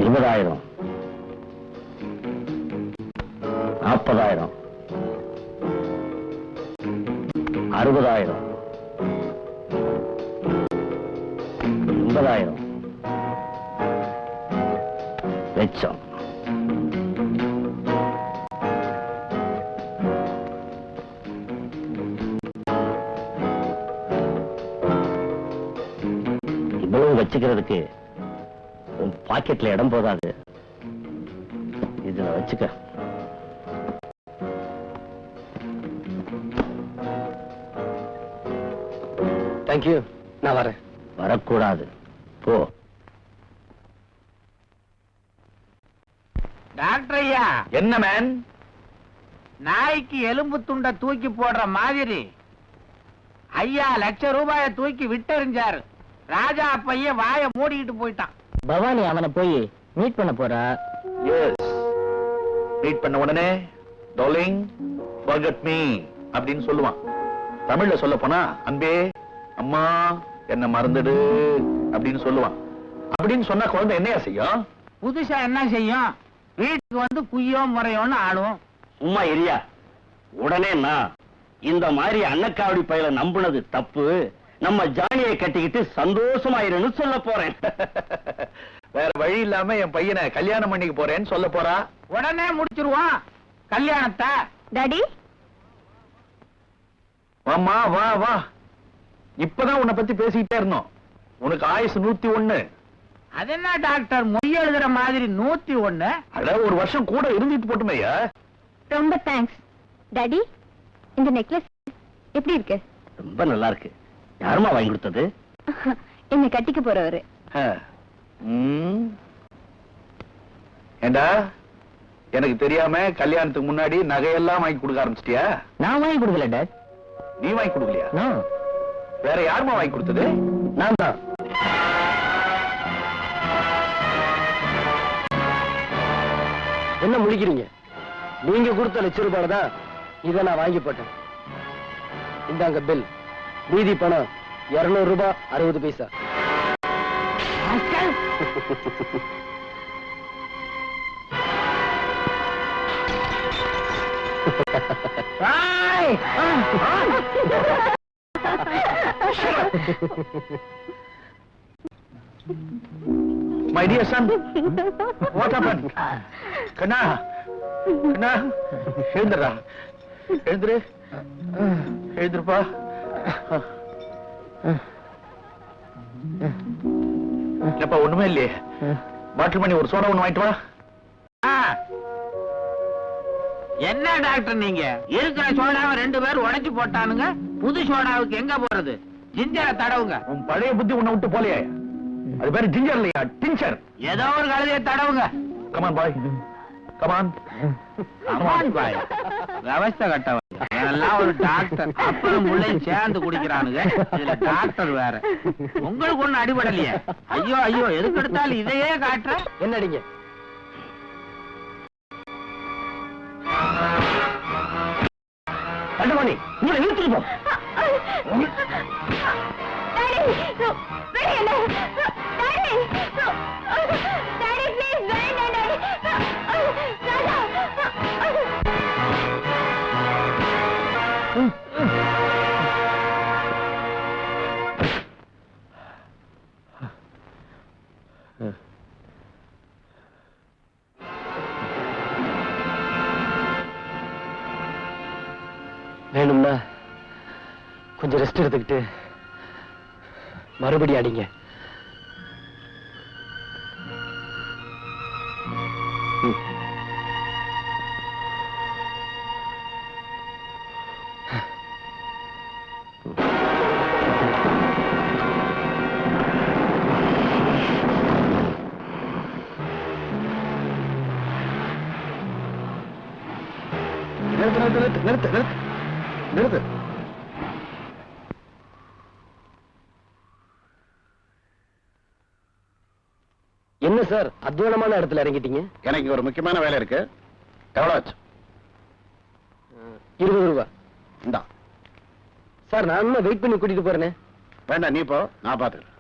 [SPEAKER 2] 20,000, 40,000, 60,000, 80,000, லட்சம். இவ்வளவு வச்சுக்கிறதுக்கு உன் பாக்கெட்ல இடம் போதாது. இதுல வச்சுக்க.
[SPEAKER 5] தேங்க்யூ, நான் வரேன்.
[SPEAKER 2] வரக்கூடாது, போ.
[SPEAKER 8] டாக்டர் ஐயா,
[SPEAKER 6] என்ன மேன்?
[SPEAKER 8] நாய்க்கு எலும்பு துண்டை தூக்கி போடுற மாதிரி ஐயா ₹1,00,000 தூக்கி விட்டெறிஞ்சாரு. ராஜா பையன் வாயை மூடிக்கிட்டு போயிட்டான்.
[SPEAKER 3] பவானி அவனை போய் மீட் பண்ண போறா.
[SPEAKER 6] எஸ், மீட் பண்ண உடனே டார்லிங் forget me அப்படின்னு சொல்லுவான். தமிழ்ல சொல்ல போனா அன்பே அம்மா என்ன மறந்துடு அப்படின்னு சொல்லுவான். அப்படின்னு சொன்னா குழந்தை என்னையா செய்யும்?
[SPEAKER 8] புதுசா என்ன செய்யும்? வீட்டுக்கு வந்து குய்யோ முறையோன்னு ஆளும்.
[SPEAKER 2] சும்மா எரியா. உடனே நான் இந்த மாதிரி அன்னக்காவடி பையல நம்புனது தப்பு, நம்ம ஜானியை கட்டிக்கிட்டு சந்தோஷமாயிருன்னு சொல்ல போறேன்.
[SPEAKER 6] வேற வழி இல்லாம என் பையனை கல்யாணம் பண்ணிக்க போறேன்னு சொல்ல போறா.
[SPEAKER 8] உடனே முடிச்சிருவான் கல்யாணத்தை.
[SPEAKER 4] டாடி,
[SPEAKER 6] வாம்மா வா வா. இப்பதான் உன்னை பத்தி பேசிக்கிட்டே இருந்தோம். உனக்கு ஆயுசு 101.
[SPEAKER 8] அது என்ன டாக்டர் மொய் எழுதுற மாதிரி 101?
[SPEAKER 6] அட ஒரு வருஷம் கூட இருந்துட்டு போட்டுமையா.
[SPEAKER 4] ரொம்ப தேங்க்ஸ். டாடி, இந்த நெக்லஸ் எப்படி இருக்கு?
[SPEAKER 2] ரொம்ப நல்லா இருக்கு. யாருமா வாங்கி கொடுத்தது?
[SPEAKER 4] என்னை கட்டிக்க போறவரு.
[SPEAKER 6] ஏண்டா, எனக்கு தெரியாம கல்யாணத்துக்கு முன்னாடி நகையெல்லாம் வாங்கி கொடுக்க ஆரம்பிச்சிட்டியா?
[SPEAKER 3] நான் வாங்கி கொடுக்கல டாட்.
[SPEAKER 6] நீ வாங்கி கொடுக்கலையா?
[SPEAKER 3] நான்
[SPEAKER 6] வேற யாருமா வாங்கி கொடுத்தது?
[SPEAKER 3] நான் தான்.
[SPEAKER 5] என்ன முழிக்கிறீங்க? நீங்க கொடுத்த ₹1,00,000 தான் இதை நான் வாங்கி போட்டேன். இந்தாங்க பில். மீதி பணம் ₹200 60 பைசா.
[SPEAKER 6] My dear son, what happened? கண்ணா, கண்ணா, எழுந்துடா, எழுந்துரு, எழுந்துருப்பா. எப்ப ஒண்ணுமே இல்லையே. பாட்டில் பண்ணி ஒரு சோடா ஒண்ணு வாங்கிட்டு வா.
[SPEAKER 8] என்ன டாக்டர் நீங்க இருக்கிற சோடாவை 2 பேர் உடைச்சு போட்டானுங்க. புது சோடாவுக்கு எங்க போறது? ஜிஞ்சரை தடவுங்க.
[SPEAKER 6] உன் பழைய புத்தி உன்னை விட்டு போலையே. அது பேரு ஜிஞ்சர் இல்லையா, டிஞ்சர்.
[SPEAKER 8] ஏதோ ஒரு கழுதையை தடவுங்க.
[SPEAKER 6] கமான் பாய், கமான்.
[SPEAKER 8] அம்மான் பாய், விவஸ்தை கட்டவன். எல்லாம் ஒரு டாக்டர். அப்பனும் முள்ளையும் சேர்ந்து குடிக்கிறானுங்க. இதுல டாக்டர் வேற. உங்களுக்கு ஒண்ணு அடிபடலையே. ஐயோ ஐயோ, எதுக்கு எடுத்தாலும் இதையே காட்டுற.
[SPEAKER 5] என்ன அடிங்க?
[SPEAKER 2] கண்டமணி, உங்களை இழுத்துட்டு போ.
[SPEAKER 5] வேணும்னா கொஞ்சம் ரெஸ்ட் எடுத்துக்கிட்டு மறுபடியும் அடிங்க.
[SPEAKER 6] நிறுத்து நிறுத்து நிறுத்து நிறுத்து.
[SPEAKER 5] என்ன சார் அத்வானமான இடத்துல இறங்கிட்டீங்க?
[SPEAKER 6] எனக்கு இங்க ஒரு முக்கியமான வேலை இருக்கு. எவ்வளவு ஆச்சு?
[SPEAKER 5] 20 ரூபாய்.
[SPEAKER 6] இந்தா.
[SPEAKER 5] சார் நான் இன்னும் வெயிட் பண்ணி கூட்டிட்டு போறேனே.
[SPEAKER 6] வேண்டாம், நீ போ, நான் பாத்துக்கிறேன்.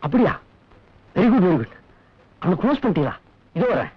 [SPEAKER 5] அப்படியா? Very good very good. அவனை க்ளோஸ் பண்ணிட்டீங்களா? இதோ வரேன்.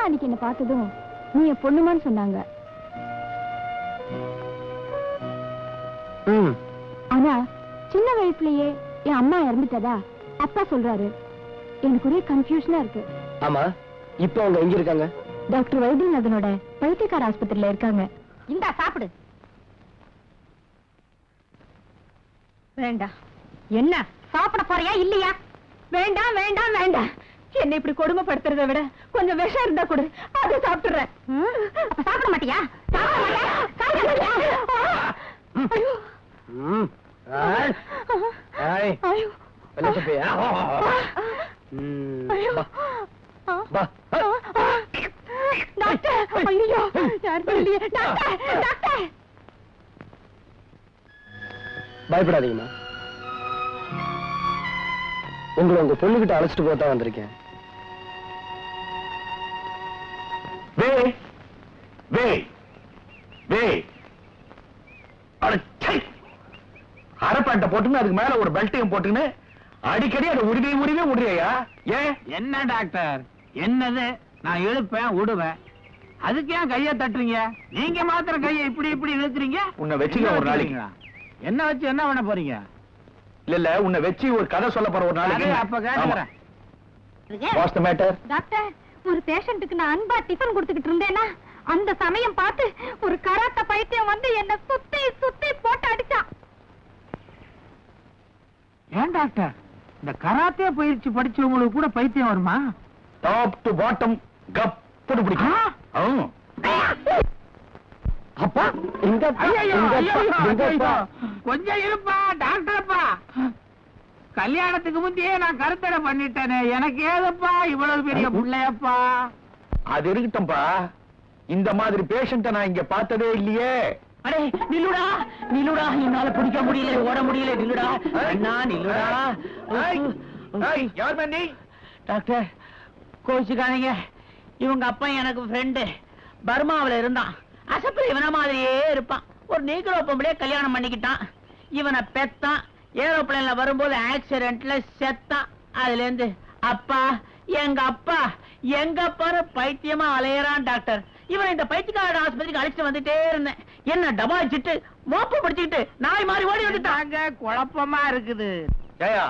[SPEAKER 4] அன்னைக்கு என்ன பார்த்ததும் நீ என் பொண்ணுமான்னு சொன்னாங்க. ஆனா சின்ன வயசுலயே என் அம்மா இறந்துட்டதா அப்பா சொல்றாரு. எனக்கு ஒரே கன்ஃபியூஷனா இருக்கு.
[SPEAKER 5] ஆமா, இப்போ அவங்க எங்க இருக்காங்க?
[SPEAKER 4] டாக்டர் வைத்தியநாதனோட பைத்தியக்கார ஆஸ்பத்திரியில இருக்காங்க. இந்தா சாப்பிடு. வேண்டாம். என்ன சாப்பிட போறியா இல்லையா? வேண்டாம் வேண்டாம் வேண்டாம். என்ன இப்படி கொடுமைப்படுத்துறத விட கொஞ்சம் விஷம் இருந்தா கொடு, அதை சாப்பிட்டுறேன். சாப்பிட மாட்டியா?
[SPEAKER 5] பயப்படாதீங்கம்மா. உங்களை உங்க பொண்ணுகிட்ட அழைச்சிட்டு போதான் வந்திருக்கேன்.
[SPEAKER 6] அரப்பேட்டை போட்டுன்னு அதுக்கு மேல ஒரு பெல்ட்டையும் போட்டுன்னு அடிக்கடி அதை உருவி விடுறியா? ஏன்?
[SPEAKER 8] என்ன டாக்டர், என்னது? நான் இழுப்பேன் விடுவேன், அதுக்கு ஏன் கையை தட்டுறீங்க? நீங்க மாத்திரம் கையை இப்படி இப்படி இழுக்கிறீங்க.
[SPEAKER 6] உன்னை வச்சுக்க ஒரு நாளைக்கு.
[SPEAKER 8] என்ன வச்சு என்ன பண்ண போறீங்க?
[SPEAKER 6] இல்ல உன்னை வச்சு ஒரு கதை சொல்ல போற ஒரு நாளைக்கு.
[SPEAKER 8] அப்ப கேட்கிறேன்.
[SPEAKER 6] What's the matter?
[SPEAKER 4] டாக்டர், ஒரு பேஷண்ட்டுக்கு நான் அன்பா டிஃபன் கொடுத்துக்கிட்டு இருந்தேன்னா அந்த சமயம் பார்த்து ஒரு கராத்த பைத்தியம் வந்து என்ன சுத்தி சுத்தி போட்டு அடிச்சான்.
[SPEAKER 8] ஏன் டாக்டர், இந்த கராத்தே பயிற்சி படிச்சவங்களுக்கு கூட பைத்தியம் வருமா?
[SPEAKER 6] டாப் டு பாட்டம் கப்புடு பிடிக்கும்.
[SPEAKER 5] அப்பா எங்க
[SPEAKER 8] கொஞ்சம் இருப்பா டாக்டர்ப்பா. கல்யாணத்துக்கு முந்தையே நான் கருத்தடை பண்ணிட்டேனே, எனக்கு ஏதப்பா இவ்வளவு பெரிய பிள்ளையப்பா?
[SPEAKER 6] அது இருக்கட்டும்பா, இந்த மாதிரி பேஷண்ட நான் இங்க பார்த்ததே இல்லையே.
[SPEAKER 3] அடே நில்லுடா நில்லுடா, என்னால பிடிக்க முடியல, ஓட முடியல, நில்லுடா அண்ணா நில்லுடா.
[SPEAKER 6] யார் நீ?
[SPEAKER 3] டாக்டர் கோச்சுக்காதீங்க, இவங்க அப்பா எனக்கு ஃப்ரெண்டு, பர்மாவில இருந்தான். அசப்பில் இவன மாதிரியே இருப்பான். ஒரு நீக்ரோ பொம்பளையே கல்யாணம் பண்ணிக்கிட்டான். இவனை பெத்தான், ஏரோப்ளேன்ல வரும்போது ஆக்சிடென்ட்ல செத்தான். அதுல இருந்து அப்பா எங்க பாரு பைத்தியமா அலையறான் டாக்டர். இவன் இந்த பைத்தியக்கார ஆஸ்பத்திரிக்கு அழைச்சிட்டு வந்துட்டே இருந்தேன். என்ன டபாய்ச்சிட்டு மோப்ப படிச்சுக்கிட்டு நாய் மாதிரி ஓடி வந்துட்டாங்க.
[SPEAKER 8] குழப்பமா இருக்குது.
[SPEAKER 6] ஜெயா,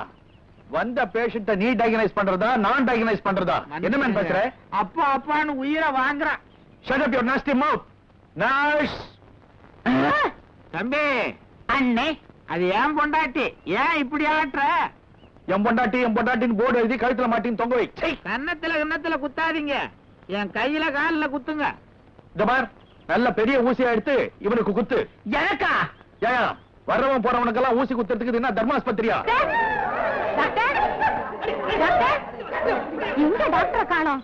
[SPEAKER 6] வந்த பேஷண்ட நீ டயக்னைஸ் பண்றதா நான் டயக்னைஸ் பண்றதா? என்ன மேன் பேசுற?
[SPEAKER 8] அப்பா அப்பான்னு உயிரை வாங்குறான்.
[SPEAKER 6] Shut up your nasty mouth. Nurse.
[SPEAKER 8] தம்பி
[SPEAKER 3] அண்ணே,
[SPEAKER 8] அது ஏன் பொண்டாட்டி, ஏன் இப்படி ஆட்டுற?
[SPEAKER 6] என் பொண்டாட்டின்னு போர்டு எழுதி கழுத்துல மாட்டின்னு தொங்க வை.
[SPEAKER 8] கன்னத்துல குத்தாதீங்க, என் கையில காலில் குத்துங்க.
[SPEAKER 6] இந்த பார், நல்ல பெரிய ஊசியா எடுத்து இவனுக்கு குத்து.
[SPEAKER 3] எனக்கா?
[SPEAKER 6] ஜெயா, வர்றவன் போறவனுக்கெல்லாம் ஊசி குத்துறதுக்கு இது என்ன தர்மாஸ்பத்திரியா?
[SPEAKER 4] டாக்டர், டாக்டர், எங்க டாக்டரை காணோம்?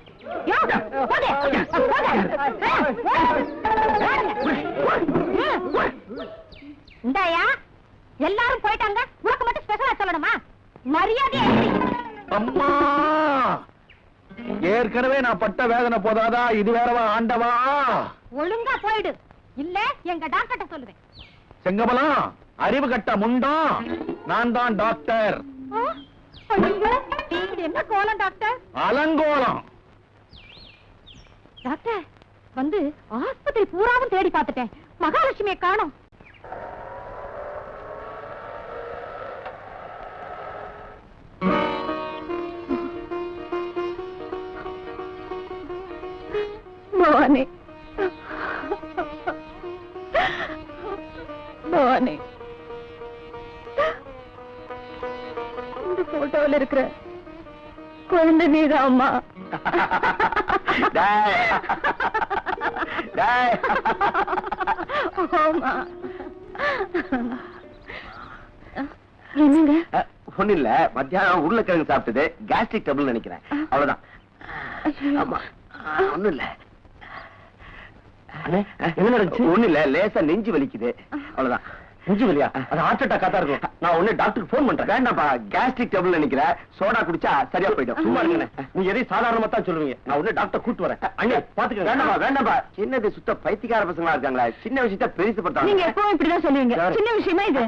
[SPEAKER 4] இந்தாயா, எல்லாரும் போயிட்டாங்க, உனக்கு மட்டும் ஸ்பெஷலா சொல்லணுமா? மரியாதை.
[SPEAKER 6] அம்மா, ஏற்கனவே நான் பட்ட வேதனை போதாதா, இது வேறவா ஆண்டவா?
[SPEAKER 4] ஒழுங்கா போயிடு, இல்ல எங்க டாக்டர்ட்ட சொல்லுவேன்.
[SPEAKER 6] செங்கமலம், அறிவு கட்ட முண்டம், நான் தான் டாக்டர்.
[SPEAKER 4] இது என்ன கோலம் டாக்டர்?
[SPEAKER 6] அலங்கோலம்.
[SPEAKER 4] டாக்டர், வந்து ஆஸ்பத்திரி பூராவும் தேடி பார்த்துட்டேன், மகாலட்சுமியை காணோம். பவானி, பவானி, இந்த போட்டோவில் இருக்கிற குழந்தை நீதான் அம்மா. ஆமா. என்னங்க?
[SPEAKER 1] ஒண்ணு இல்ல, மத்தியானம் உருளைக்கிழங்கு சாப்பிட்டது கேஸ்ட்ரிக் டபுள் நினைக்கிறேன், அவ்வளவுதான். ஆமா, ஒண்ணு இல்ல. என்ன நடந்துச்சு? ஒண்ணு இல்ல, லேசா நெஞ்சு வலிக்குது, அவ்வளவுதான். நெஞ்சு வலியா? அது ஹார்ட் அட்டாக்கா தான் இருக்கும். நான் ஒண்ணு டாக்டருக்கு போன் பண்றேன். வேண்டாப்பா, கேஸ்ட்ரிக் டபுள் நினைக்கிறேன், சோடா குடிச்சா சரியா போயிடும். சும்மா இருங்க, நீங்க எதையும் சாதாரணமா தான் சொல்லுவீங்க. நான் ஒண்ணு டாக்டர் கூட்டு வரேன். அண்ணே பாத்துக்க. வேண்டாப்பா வேண்டாப்பா, சின்னது சுத்த பைத்தியக்கார பசங்களா இருக்காங்களா, சின்ன விஷயத்த பெருசு பண்றாங்க.
[SPEAKER 4] நீங்க எப்பவும் இப்படிதான் சொல்லுவீங்க, சின்ன விஷயமா இது.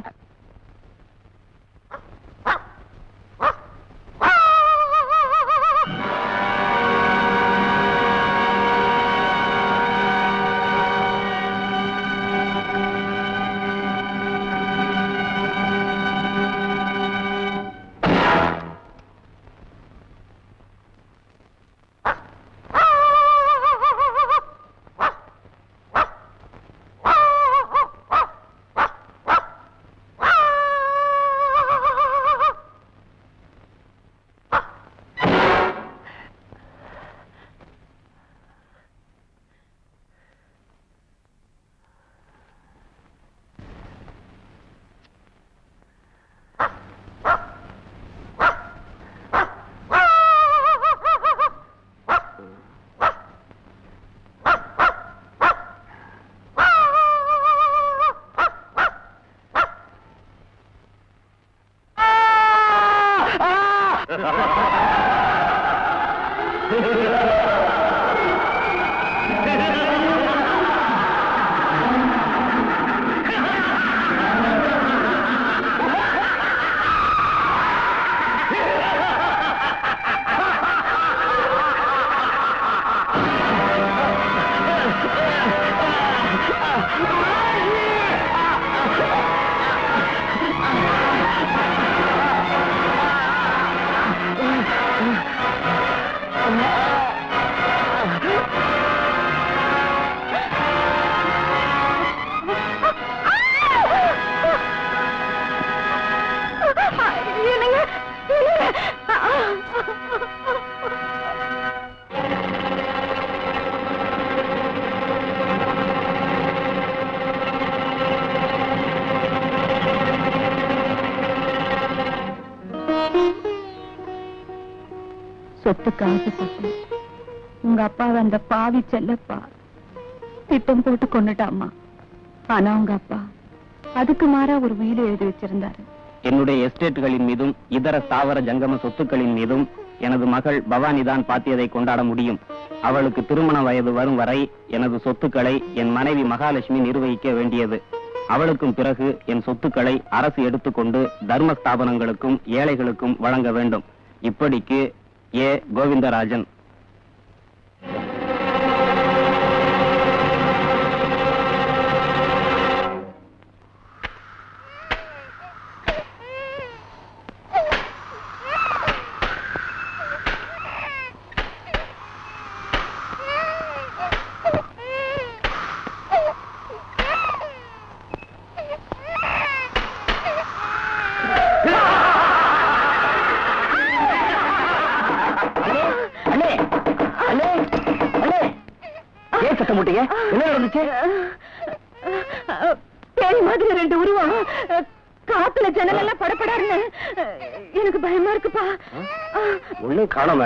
[SPEAKER 4] சொத்துக்கு ஆசைப்பட்டு உங்க அப்பாவை அந்த பாவி செல்லப்பா திட்டம் போட்டு கொண்டுட்டாமா. ஆனா உங்க அப்பா அதுக்கு மாறா ஒரு வீடு எழுதி வச்சிருந்தாரு.
[SPEAKER 2] என்னுடைய எஸ்டேட்டுகளின் மீதும் இதர ஸ்தாவர ஜங்கம சொத்துக்களின் மீதும் எனது மகள் பவானிதான் பாத்தியதை கொண்டாட முடியும். அவளுக்கு திருமண வயது வரும் வரை எனது சொத்துக்களை என் மனைவி மகாலட்சுமி நிர்வகிக்க வேண்டியது. அவளுக்கும் பிறகு என் சொத்துக்களை அரசு எடுத்துக்கொண்டு தர்ம ஸ்தாபனங்களுக்கும் ஏழைகளுக்கும் வழங்க வேண்டும். இப்படிக்கு ஏ. கோவிந்தராஜன்.
[SPEAKER 1] என்ன நடந்துச்சு?
[SPEAKER 4] பேய் மாதிரி ரெண்டு உருவம் காத்துல ஜன்னல் எல்லாம் படப்படாருன்னு எனக்கு பயமா இருக்குப்பா.
[SPEAKER 1] ஒண்ணும் காணாம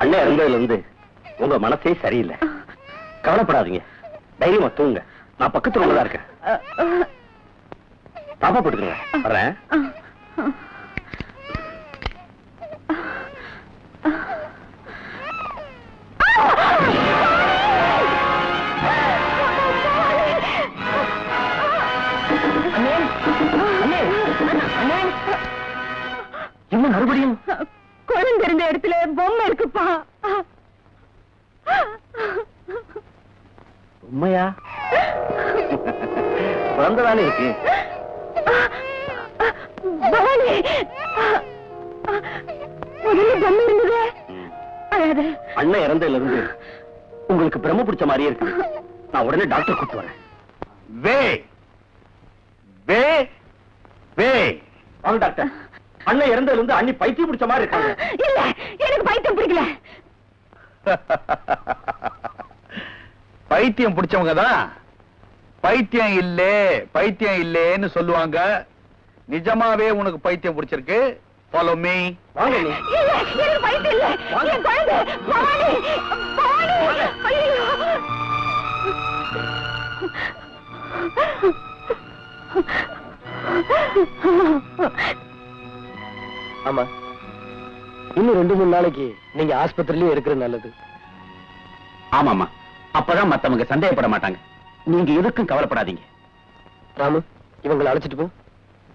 [SPEAKER 1] அண்ணன் இருந்ததுல இருந்து உங்க மனசே சரியில்லை. கவலைப்படாதீங்க, தைரியமா தூங்க. நான் பக்கத்துல உள்ளதா இருக்கேன். பாப்பா போட்டுக்கங்க, வர்றேன். இன்னும் மறுபடியும்
[SPEAKER 4] குழந்தை இருந்த இடத்துல பொம்மை இருக்குப்பா.
[SPEAKER 1] உண்மையா? குழந்தைதானே இருக்கு.
[SPEAKER 4] பவானி, முதல்ல பொம்மை இருந்தது.
[SPEAKER 1] அண்ணன் இறந்ததுல இருந்து உங்களுக்கு பிரம்ம பிடிச்ச மாதிரியே இருக்கு. நான் உடனே டாக்டர் கூப்பிட்டு வரேன்.
[SPEAKER 6] வே வே வே
[SPEAKER 1] வாங்க டாக்டர். அண்ணன் இறந்ததுல இருந்து அண்ணி பைத்தியம் பிடிச்ச மாதிரி இருக்காங்க.
[SPEAKER 4] இல்ல, எனக்கு பைத்தியம் பிடிக்கல.
[SPEAKER 6] பைத்தியம் பிடிச்சவங்க தான் பைத்தியம் இல்லேன்னு சொல்லுவாங்க. நிஜமாவே உனக்கு பைத்தியம் பிடிச்சிருக்கு. Follow me.
[SPEAKER 1] வாங்க நீ.
[SPEAKER 4] இல்ல, எனக்கு பைத்தியம் இல்ல. என் குழந்தை பவானி, பவானி. ஐயோ.
[SPEAKER 5] ஆமா, இன்னும் 2-3 நாளைக்கு நீங்க ஆஸ்பத்திரியிலே இருக்கிறது நல்லது.
[SPEAKER 2] ஆமாமா, அப்பதான் மத்தவங்க சந்தேகப்பட மாட்டாங்க. நீங்க எதுக்கும் கவலைப்படாதீங்க.
[SPEAKER 5] ராமு, இவங்களை அழைச்சிட்டு போ.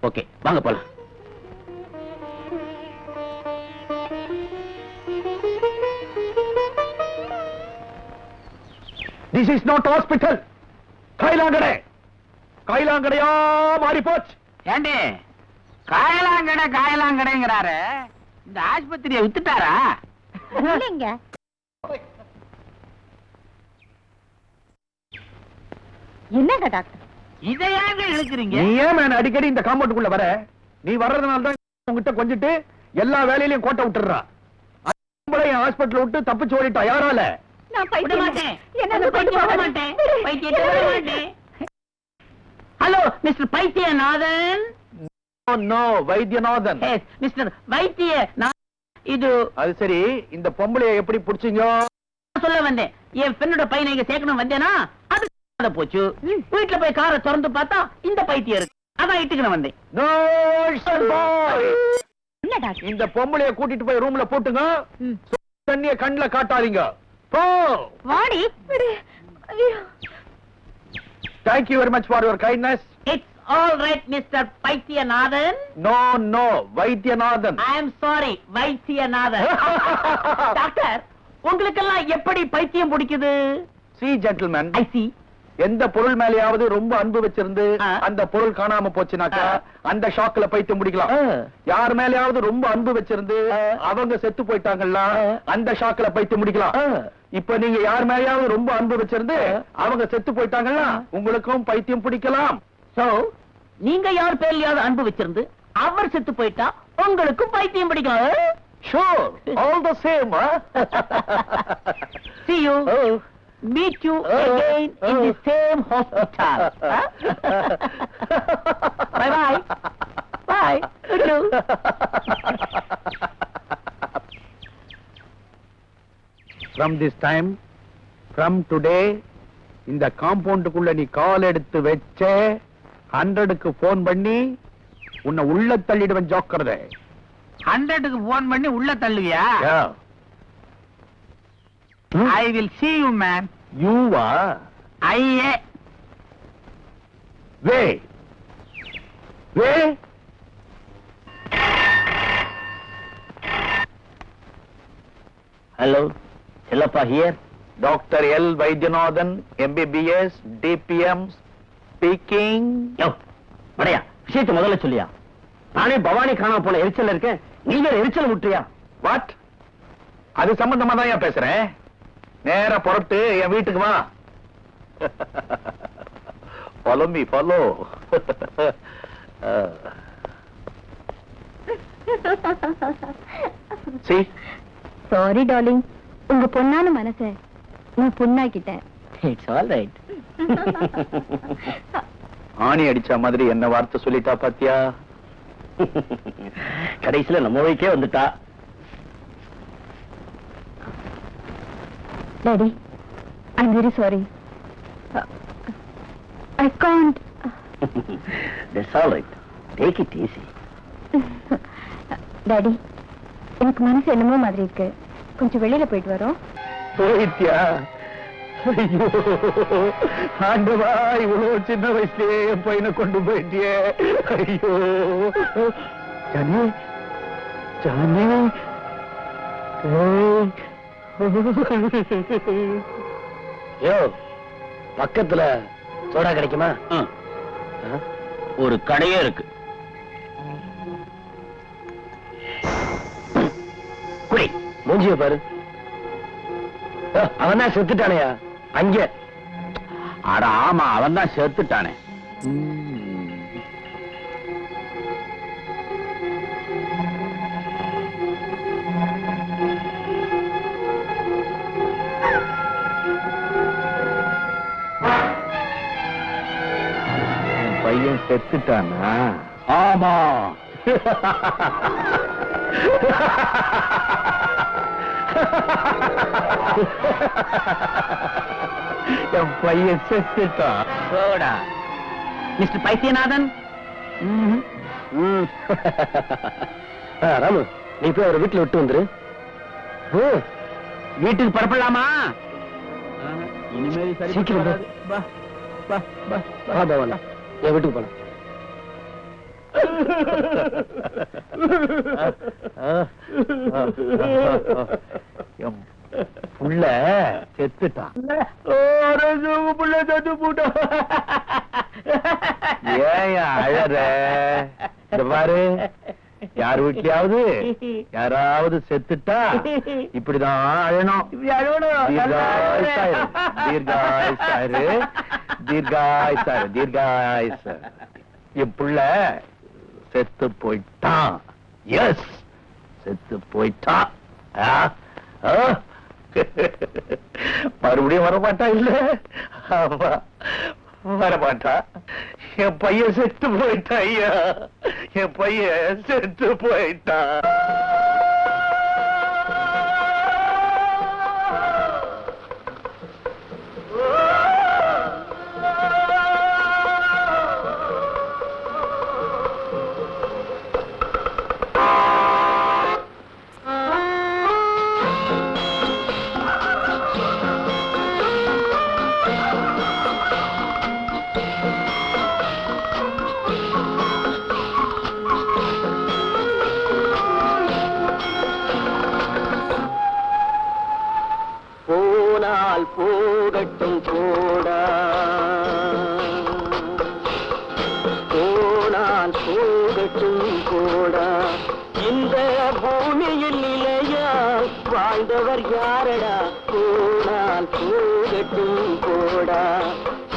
[SPEAKER 2] ஓகே, வாங்க போலாம்.
[SPEAKER 6] This is not hospital. கைலாங்கடையா மாறி போச்சு.
[SPEAKER 8] ஏண்டி காயலாங்கடைங்கிறாரு. இந்த ஆஸ்பத்திரியை வித்துட்டாரா?
[SPEAKER 4] இல்லைங்க. என்னங்க டாக்டர்,
[SPEAKER 8] இதை ஏங்க இழுக்கிறீங்க?
[SPEAKER 6] நீ ஏன் அடிக்கடி இந்த காம்பவுண்டுக்குள்ள வர? நீ வர்றதுனால தான் உங்ககிட்ட கொஞ்சிட்டு எல்லா வேலையிலையும் கோட்டை விட்டுறா. ஹாஸ்பிட்டல் விட்டு தப்பிச்சு ஓடிட்டா. யாரால?
[SPEAKER 4] நான்
[SPEAKER 3] விட மாட்டேன்.
[SPEAKER 4] என்ன கொண்டு போக மாட்டேன்.
[SPEAKER 3] பைத்தியத்தை விட மாட்டேன். Hello mister Paithiyanathan.
[SPEAKER 6] No, Vaithiyanathan.
[SPEAKER 3] Mister Vaithiya, இது
[SPEAKER 6] அது சரி, இந்த பொம்பளைய எப்படி புடிச்சீங்க?
[SPEAKER 3] சொல்ல வந்தேன். என் பெண்ணோட பையனை இங்க சேர்க்கணும் வந்தேனா, அது போச்சு. வீட்டுல போய் காரை திறந்து பார்த்தா இந்த பைத்தியம் இருக்கு. அதான் இட்டுக்கு நான் வந்தேன்.
[SPEAKER 6] No, boy.
[SPEAKER 4] என்ன டாக்டர்?
[SPEAKER 6] இந்த பொம்பளைய கூட்டிட்டு போய் ரூம்ல போட்டுங்க. தண்ணிய கண்ணுல காட்டாதீங்க. போ.
[SPEAKER 4] வாடி. ஐயோ.
[SPEAKER 6] Thank you very much for your kindness.
[SPEAKER 3] It's all right, Mr. பைத்தியநாதன்.
[SPEAKER 6] No, Vaidyanathan.
[SPEAKER 3] I am sorry, Vaidyanathan. Doctor, உங்களுக்கெல்லாம் எப்படி பைத்தியம் பிடிக்குது?
[SPEAKER 6] See gentlemen,
[SPEAKER 3] I see.
[SPEAKER 6] எந்த பொருள் மேலேயாவது ரொம்ப அன்பு வச்சிருந்து அந்த பொருள் காணாம போச்சுனாக்கா அந்த ஷாக்ல பைத்தியம் முடிக்கலாம். யார் மேலேயாவது ரொம்ப அன்பு வச்சிருந்து அவங்க செத்து போயிட்டாங்கல்ல அந்த ஷாக்ல பைத்தியம் முடிக்கலாம். இப்ப நீங்க யார் மேலேயாவது ரொம்ப அன்பு வச்சிருந்து அவங்க செத்து போயிட்டாங்கல்ல உங்களுக்கும் பைத்தியம் பிடிக்கலாம்.
[SPEAKER 3] So, நீங்க யார் பேர்லயாவது அன்பு வச்சிருந்து அவர் செத்து போயிட்டா உங்களுக்கும் பைத்தியம் பிடிக்கும்.
[SPEAKER 6] Sure, all the same.
[SPEAKER 3] See you. Meet you again in the same hospital. Bye bye. Bye. Hello.
[SPEAKER 6] From this time, from today, இந்த காம்பவுண்டுக்குள்ள நீ கால் எடுத்து வச்ச 100க்கு போன் பண்ணி உன்னை உள்ள தள்ளிடுவேன் ஜோக்கறதே.
[SPEAKER 8] 100க்கு போன் பண்ணி உள்ள தள்ளுவியா? I will see you, man.
[SPEAKER 6] You are way.
[SPEAKER 2] Hello, Chellappa here.
[SPEAKER 6] Doctor L Vaithiyanathan MBBS DPM speaking.
[SPEAKER 2] யோ, வடையா, விஷயத்தை முதல்ல சொல்லியா. நானே பவானி காணாம போன எரிச்சல் இருக்கேன், நீங்க எரிச்சல் விட்டுறியா?
[SPEAKER 6] வாட்? அது சம்பந்தமா தான் ஏன் பேசுறேன். நேரா புறப்பட்டு என் வீட்டுக்கு வா. Follow me, follow. See?
[SPEAKER 4] Sorry darling, உங்க பொண்ணான மனசை நான் பொண்ணாக்கிட்டேன்.
[SPEAKER 2] It's all right.
[SPEAKER 6] ஆணி அடிச்ச மாதிரி என்ன வார்த்தை சொல்லிட்டா பாத்தியா?
[SPEAKER 2] கடைசியில நம்ம வழிக்கே வந்துட்டா.
[SPEAKER 4] Daddy, I am very sorry. I can't.
[SPEAKER 2] It's all right. Take it easy.
[SPEAKER 4] Daddy, எனக்கு மனசு என்னமோ மாதிரி இருக்கு. கொஞ்சம் வெளியில போயிட்டு வரோம்.
[SPEAKER 6] போயிட்டியா? ஐயோ ஆண்டவா, இவ்வளவு சின்ன வயசுலயே என் பையனை கொண்டு போயிட்டியே. ஐயோ ஜானி, ஜானி.
[SPEAKER 5] யோ, பக்கத்துல சோடா கிடைக்குமா?
[SPEAKER 2] ஒரு கடையே இருக்கு. குடி.
[SPEAKER 5] மூஞ்சிய பாரு. அவன் தான் செத்துட்டானையா அங்க?
[SPEAKER 2] அட ஆமா, அவன் தான் செத்துட்டானே.
[SPEAKER 6] பையன் செத்துட்டானா?
[SPEAKER 2] ஆமா.
[SPEAKER 6] என் பையன் செத்துட்டான்.
[SPEAKER 3] சோடா. மிஸ்டர் பைத்தியநாதன்.
[SPEAKER 5] ராமு, நீ போய் அவரை வீட்டுல விட்டு வந்துரு.
[SPEAKER 3] வீட்டுக்கு புறப்படலாமா?
[SPEAKER 2] இனிமேல் சரி
[SPEAKER 5] சீக்கிரம்
[SPEAKER 2] வராது. வா, வா, வா, வா.
[SPEAKER 5] பரவாயில்ல, என் வீட்டுக்கு போலாம்.
[SPEAKER 6] என் புள்ள செத்துட்டான்.
[SPEAKER 3] புள்ள செத்து போட்டான்.
[SPEAKER 6] ஏன் அழற? இந்த பாரு, யார் வீட்லயாவது யாராவது செத்துட்டா இப்படிதான் அழணும். தீர்காயுசாரு. என் புள்ள செத்து போயிட்டான். எஸ், செத்து போயிட்டான். மறுபடியும் வரமாட்டா? இல்ல, ஆமா வரமாட்டா. என் பையன் செத்து போயிட்டான். ஐயா, என் பையன் செத்து போயிட்டான்.
[SPEAKER 5] பூமியில் நிலையாய் வாழ்ந்தவர் யாரடா போனால் போகட்டும் போடா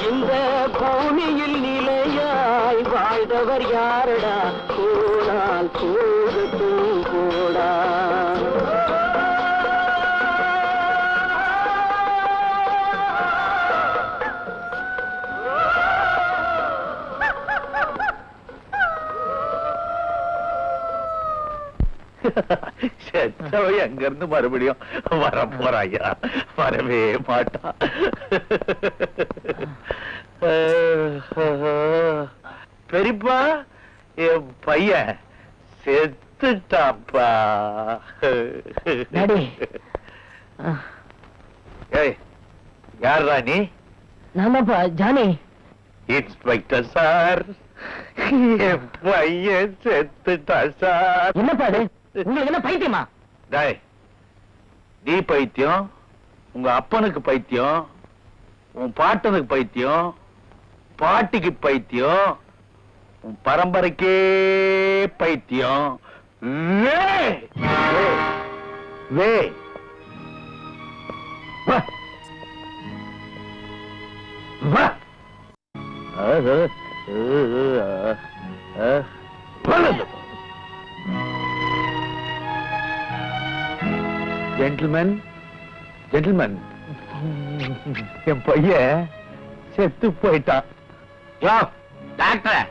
[SPEAKER 5] இந்த பூமியில் நிலையாய் வாழ்ந்தவர் யாரடா போனால் போகட்டும் போடா
[SPEAKER 6] செத்தவ எங்க இருந்து மறுபடியும் வர போறாயா? வரவே மாட்டா. பெரியப்பா, என் பையன் செத்துட்டாப்பா. ஏய், யாரா நீ?
[SPEAKER 5] நாமப்பா ஜானி.
[SPEAKER 6] இன்ஸ்பெக்டர் சார், என் பையன் செத்துட்டா சார்.
[SPEAKER 5] என்னப்பா அது? உங்களுக்கு என்ன பைத்தியமா?
[SPEAKER 6] டேய், நீ பைத்தியம், உங்க அப்பனுக்கு பைத்தியம், உன் பாட்டனுக்கு பைத்தியம், பாட்டிக்கு பைத்தியம், உன் பரம்பரைக்கே பைத்தியம். வே வே, வே வா. வா. ஜென்டில்மேன், ஜென்டில்மேன், என் பையன் செத்து போயிட்டான்.
[SPEAKER 8] யோ டாக்டர்,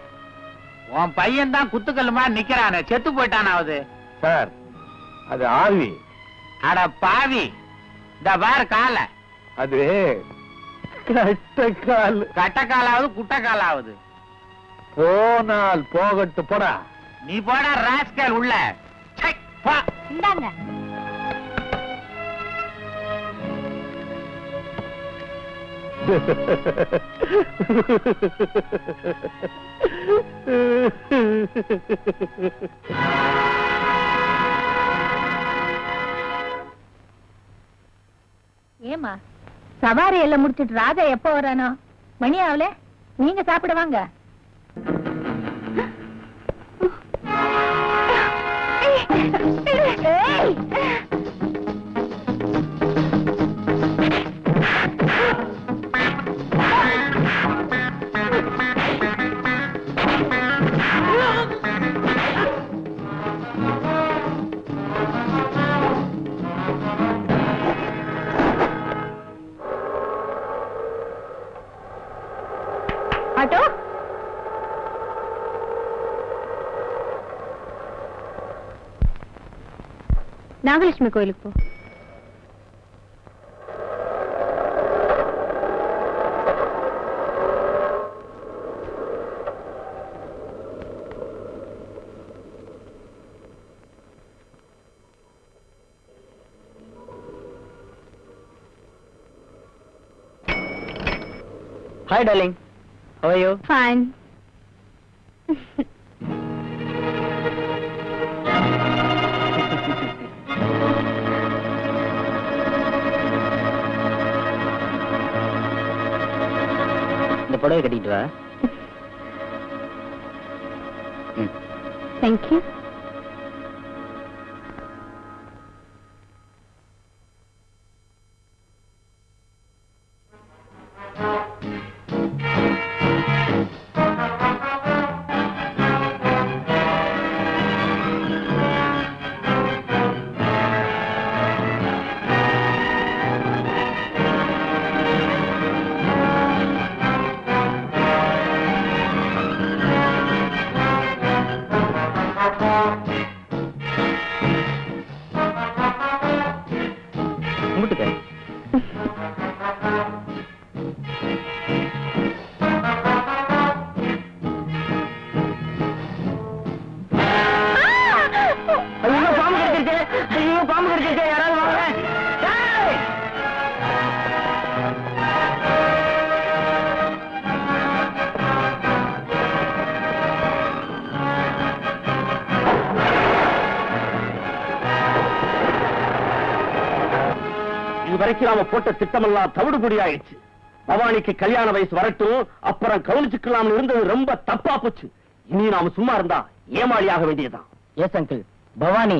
[SPEAKER 8] உன் பையன் தான் குத்துக்கல்லுமா நிக்கிறானே, செத்து போயிட்டானாவது?
[SPEAKER 6] சார், அது ஆவி.
[SPEAKER 8] அட பாவி, இந்த பாரு கால.
[SPEAKER 6] அது கட்டக்கால்.
[SPEAKER 8] கட்டக்காலாவது குட்டக்காலாவது?
[SPEAKER 6] போனால் போகட்டு போடா.
[SPEAKER 8] நீ போடா ராஸ்கல் உள்ள. சை, போ.
[SPEAKER 4] இந்தாங்க. ஏமா சவாரி எல்லாம் முடிச்சிட்டு ராஜா எப்ப வரானோ? மணி ஆகல, நீங்க சாப்பிட வாங்க. ஆட்டோ, நாகலட்சுமி கோயிலுக்கு போ.
[SPEAKER 5] Hi darling, how are you?
[SPEAKER 4] Fine.
[SPEAKER 5] இந்த புடவை கட்டிட்டு வா.
[SPEAKER 4] Thank you.
[SPEAKER 5] கும்பிட்டுக்க. ஐயோ பாம்பு கடிச்சிருச்சு, ஐயோ பாம்பு கடிச்சிருச்சு, யாராவது வாங்க. டேய்!
[SPEAKER 1] இதுவரைக்கும் நாம போட்ட திட்டமெல்லாம் தவிடுபொடி ஆயிடுச்சு. பவானிக்கு கல்யாண வயசு வரட்டும், அப்புறம் கவனிச்சுக்கலாம்னு இருந்தது ரொம்ப தப்பா போச்சு. இனி நாம சும்மா இருந்தா ஏமாளியாக வேண்டியதுதான்.
[SPEAKER 5] எஸ் அங்கிள், பவானி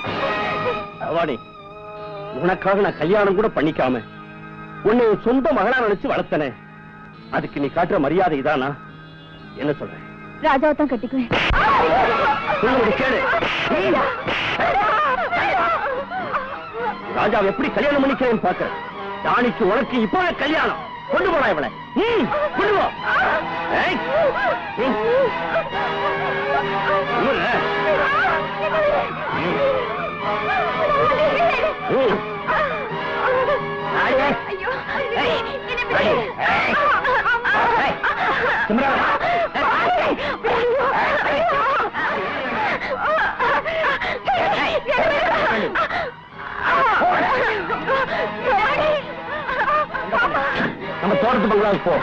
[SPEAKER 1] தண்டபாணி, உனக்காக நான் கல்யாணம் கூட பண்ணிக்காம உன்னை சொந்த மகளா நினைச்சு வளர்த்தனே. அதுக்கு நீ காட்டுற மரியாதை இதானா? என்ன சொல்றேன்?
[SPEAKER 4] ராஜாவை தான் கட்டிக்குவேன்.
[SPEAKER 1] கேளு. ராஜாவை எப்படி கல்யாணம் பண்ணிக்கிறேன்னு பாக்குறேன். ராணிக்கு உனக்கு இப்போ கல்யாணம். கொண்டு போடா இவளை. கொண்டு போ. நம்ம தோட்டத்து பங்களாவுக்கு போ.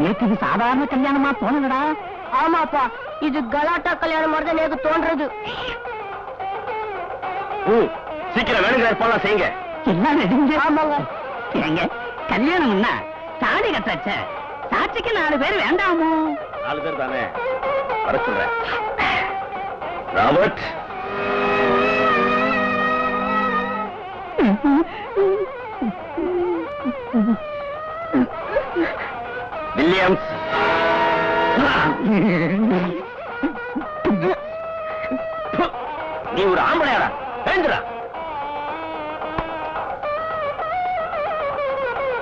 [SPEAKER 3] நேற்று இது சாதாரண கல்யாணமா தோணுடா.
[SPEAKER 4] ஆமாப்பா, இது கலாட்டா கல்யாணம் மாதிரி தான் எனக்கு தோன்றது.
[SPEAKER 1] சீக்கிரம் வேணுங்கிற ஏற்பாடு செய்யுங்க.
[SPEAKER 3] எல்லாம் நெடுங்க.
[SPEAKER 4] ஆமாங்க.
[SPEAKER 3] ஏங்க, கல்யாணம்னா தாடி கட்டாச்ச, சாட்சிக்கு 4 பேர் வேண்டாமோ?
[SPEAKER 1] 4 பேர் தானே, வர சொல்றேன். ராபர்ட், வில்லியம்ஸ், நீ ஒரு ஆம்பளையாடா, எழுந்துடா.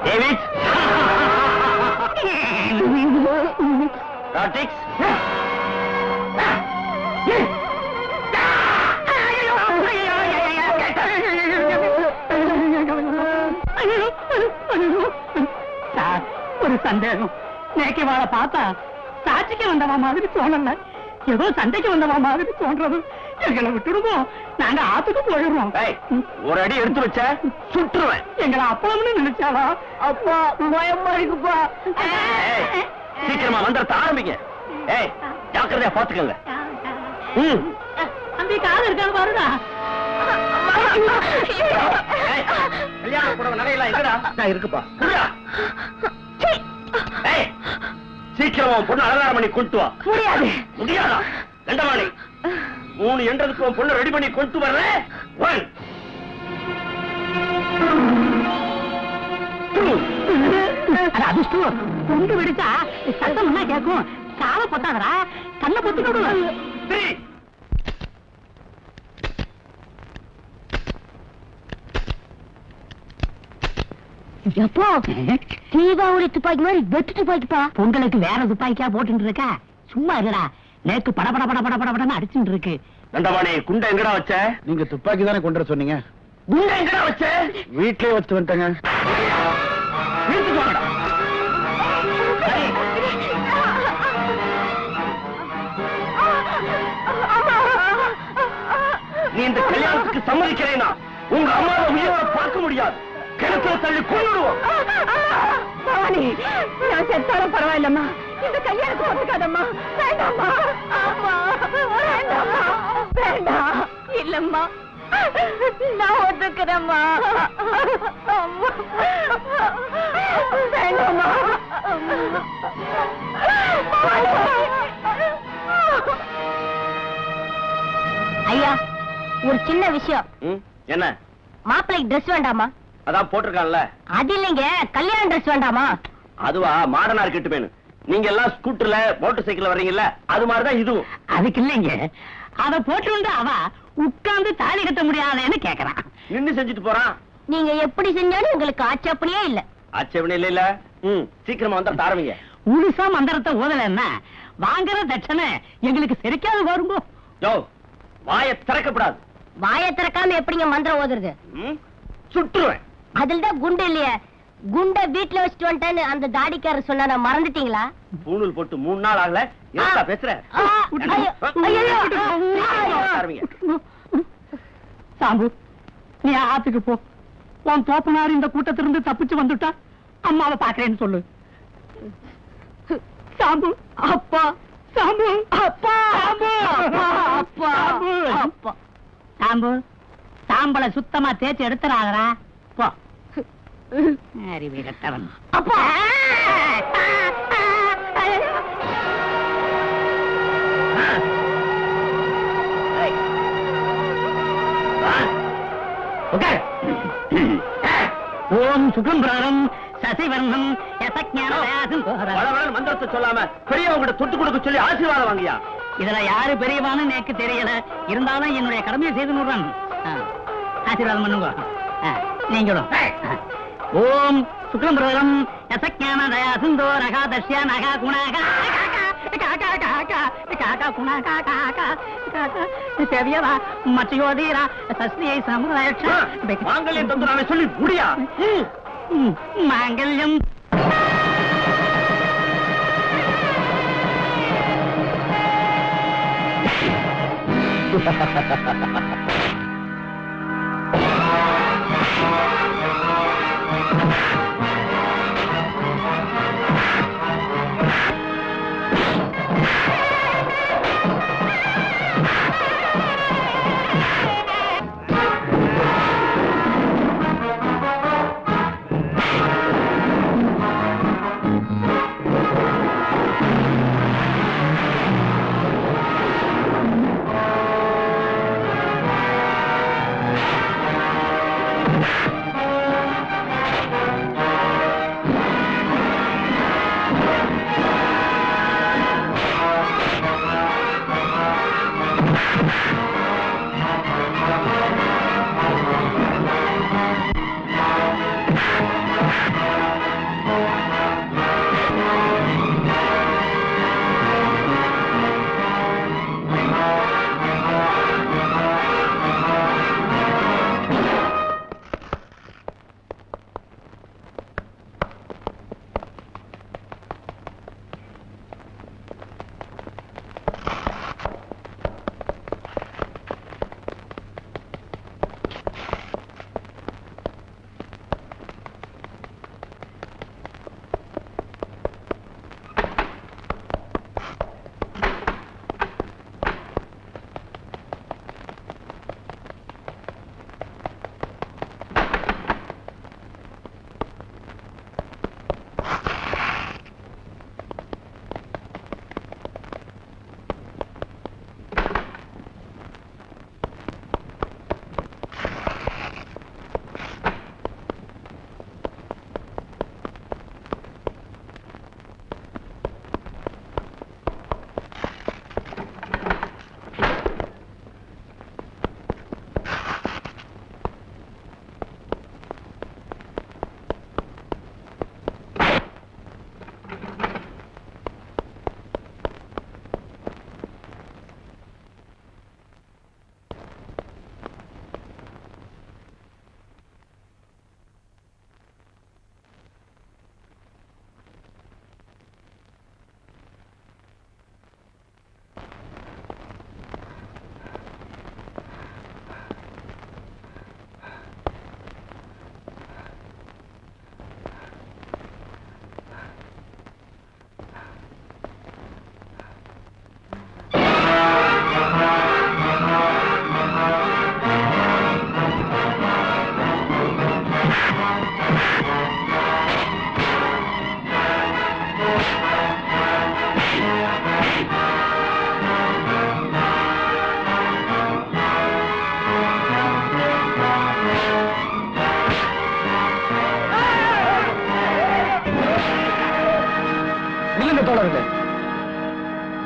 [SPEAKER 1] டேவிட், ராட்டிக்ஸ்,
[SPEAKER 3] சார், ஒரு சந்தேகம். நேக்கி வாழ பார்த்தா சாட்சிக்கு வந்தவா மாதிரி தோணல, ஏதோ சண்டைக்கு வந்தவா மாதிரி தோன்றது. எங்களை விட்டுடுவோம், நாங்க ஆத்துக்கு போயிடுறோம்.
[SPEAKER 1] ஒரு அடி எடுத்து வச்ச சுட்டுருவேன்.
[SPEAKER 3] எங்களை அப்பளம்னு நினைச்சாளா? அப்பா பயமா இருக்குப்பா.
[SPEAKER 1] சீக்கிரமா வந்துடுறத ஆரம்பிங்க. ஏய், ஜாக்கிரதையா பாத்துக்கங்க.
[SPEAKER 3] அந்த காது இருக்கான்னு பாருடா.
[SPEAKER 1] கல்யாண புடவை நகையெல்லாம் எங்கடா? இருக்குப்பா. சீக்கிரமா பொண்ணு அலங்காரம் பண்ணி கொண்டு வா.
[SPEAKER 4] முடியாது.
[SPEAKER 1] முடியாதா? தண்டபாணி, 3 என்றதுக்கு பொண்ணு ரெடி பண்ணி கொண்டு வர்ற. 1 2
[SPEAKER 3] அதிர்ஷ்டம் கொண்டு விடுச்சா சத்தம் என்ன கேட்கும்? சால பொத்தாதரா, கண்ணை பொத்துக்கொடு.
[SPEAKER 1] 3
[SPEAKER 4] எப்போ தீபாவளி துப்பாக்கி மாதிரி வெட்டு துப்பாக்கிப்பா.
[SPEAKER 3] பொங்கலுக்கு வேற துப்பாக்கியா போட்டு இருக்கா? சும்மா இல்லடா, நேக்கு பட பட பட பட படன்னு அடிச்சுட்டு இருக்கு.
[SPEAKER 1] தண்டபாணி, குண்டை எங்கடா வச்ச?
[SPEAKER 6] நீங்க துப்பாக்கி தானே கொண்டு வர சொன்னீங்க.
[SPEAKER 1] குண்டை எங்கடா வச்ச?
[SPEAKER 6] வீட்லயே வச்சு வந்துட்டேங்க.
[SPEAKER 1] வீட்டுக்கு வாங்கடா. நீ இந்த கல்யாணத்துக்கு சம்மதிக்கிறேன்னா உங்க அம்மாவை உயிரோட பார்க்க முடியாது. கிணத்துல தள்ளி கொண்டுடுவோம்.
[SPEAKER 4] பவானி, நான் செத்தாலும் பரவாயில்லம்மா, இந்த கல்யாணத்துக்கு ஒத்துக்காதம்மா. வேண்டாம்மா. ஆமா, வேண்டாம்மா. வேண்டாம். இல்லம்மா, நான் ஒத்துக்கிறேம்மா. அம்மா, வேண்டாம்மா. ஐயா, ஒரு சின்ன விஷயம்.
[SPEAKER 1] என்ன?
[SPEAKER 4] மாப்பிள்ளைக்கு ட்ரெஸ் வேண்டாமா?
[SPEAKER 1] அதான் போட்டிருக்கான்ல.
[SPEAKER 4] அது இல்லைங்க, கல்யாண ட்ரெஸ் வேண்டாமா?
[SPEAKER 1] அதுவா, மாடர்னா இருக்கட்டும் வேணும். நீங்க எல்லாம் ஸ்கூட்டர்ல மோட்டார் சைக்கிள் வர்றீங்கல்ல, அது மாதிரிதான் இதுவும்.
[SPEAKER 3] அதுக்கு இல்லைங்க, அத போட்டு அவ உட்கார்ந்து தாலி கட்ட முடியாதேன்னு கேக்குறான்.
[SPEAKER 1] நின்னு செஞ்சுட்டு போறான்.
[SPEAKER 4] நீங்க எப்படி செஞ்சாலும் எங்களுக்கு ஆட்சேபனையே இல்ல.
[SPEAKER 1] ஆட்சேபனை இல்ல. சீக்கிரமா வந்தா ஆரம்பிங்க.
[SPEAKER 3] முழுசா மந்திரத்தை ஓதலன்னா வாங்குற தட்சணை எங்களுக்கு சரிக்காது வரும்போ.
[SPEAKER 1] யோ, வாயை திறக்கப்படாது.
[SPEAKER 9] வாயை திறக்காம எப்படிங்க மந்திரம் ஓதுறது?
[SPEAKER 1] சுட்டுருவேன்.
[SPEAKER 9] அதுலதான் குண்டு இல்லையே. குண்ட வீட்டுல வச்சுட்டு வந்துட்டேன்னு அந்த தாடிக்காரர் சொன்னா மறந்துட்டீங்களா?
[SPEAKER 1] பூணூல் போட்டு 3 நாள் ஆகல. என்ன பேசுற?
[SPEAKER 3] சாம்பு, நீ ஆத்துக்கு போ. உன் தோப்பனார் இந்த கூட்டத்திலிருந்து தப்பிச்சு வந்துட்டா அம்மாவை பாக்குறேன்னு சொல்லு. சாம்பு, அப்பா, சாம்பு, அப்பா, சாம்பு, அப்பா, அப்பா, சாம்பு, சாம்பலை சுத்தமா தேய்ச்சி எடுத்துறாங்கடா. போ. அறிவு கட்டவன். அப்பா. ஓம் சுகம்பிராரம் சசிவர்ணம்
[SPEAKER 1] மந்திரத்தை சொல்லாம பெரியவங்க தொட்டு கொடுக்க சொல்லி ஆசீர்வாதம் வாங்கியா.
[SPEAKER 3] இதுல யாரு பெரியவான்னு எனக்கு தெரியல. இருந்தாலும் என்னுடைய கடமையை செய்து நூறான். ஆசீர்வாதம் பண்ணுங்க நீங்களும். ஓம் சுக்ரம்பிரதம் யசஞான தயா சிந்தோ ரகா தஷ்யா நகா குணாகா செவியவா மச்சயோதீரா சஸ்தியை சமுதாய
[SPEAKER 1] மாங்கல்யம் தந்துராமே சொல்லி முடியா.
[SPEAKER 3] மாங்கல்யம்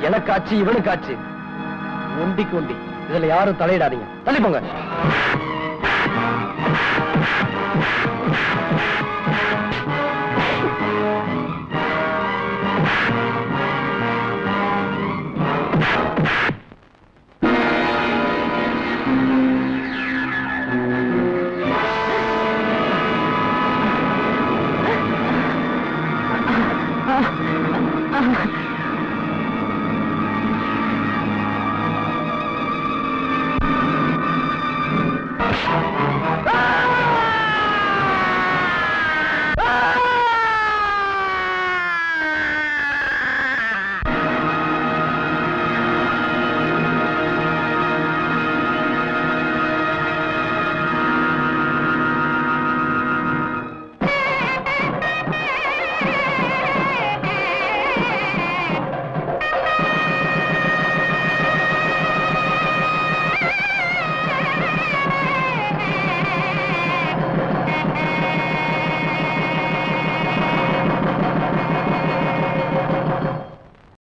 [SPEAKER 5] எனக்காச்சு இவனுக்காச்சு ஒண்டிக்கு ஒண்டி. இதுல யாரும் தலையிடாதீங்க. தள்ளி போங்க.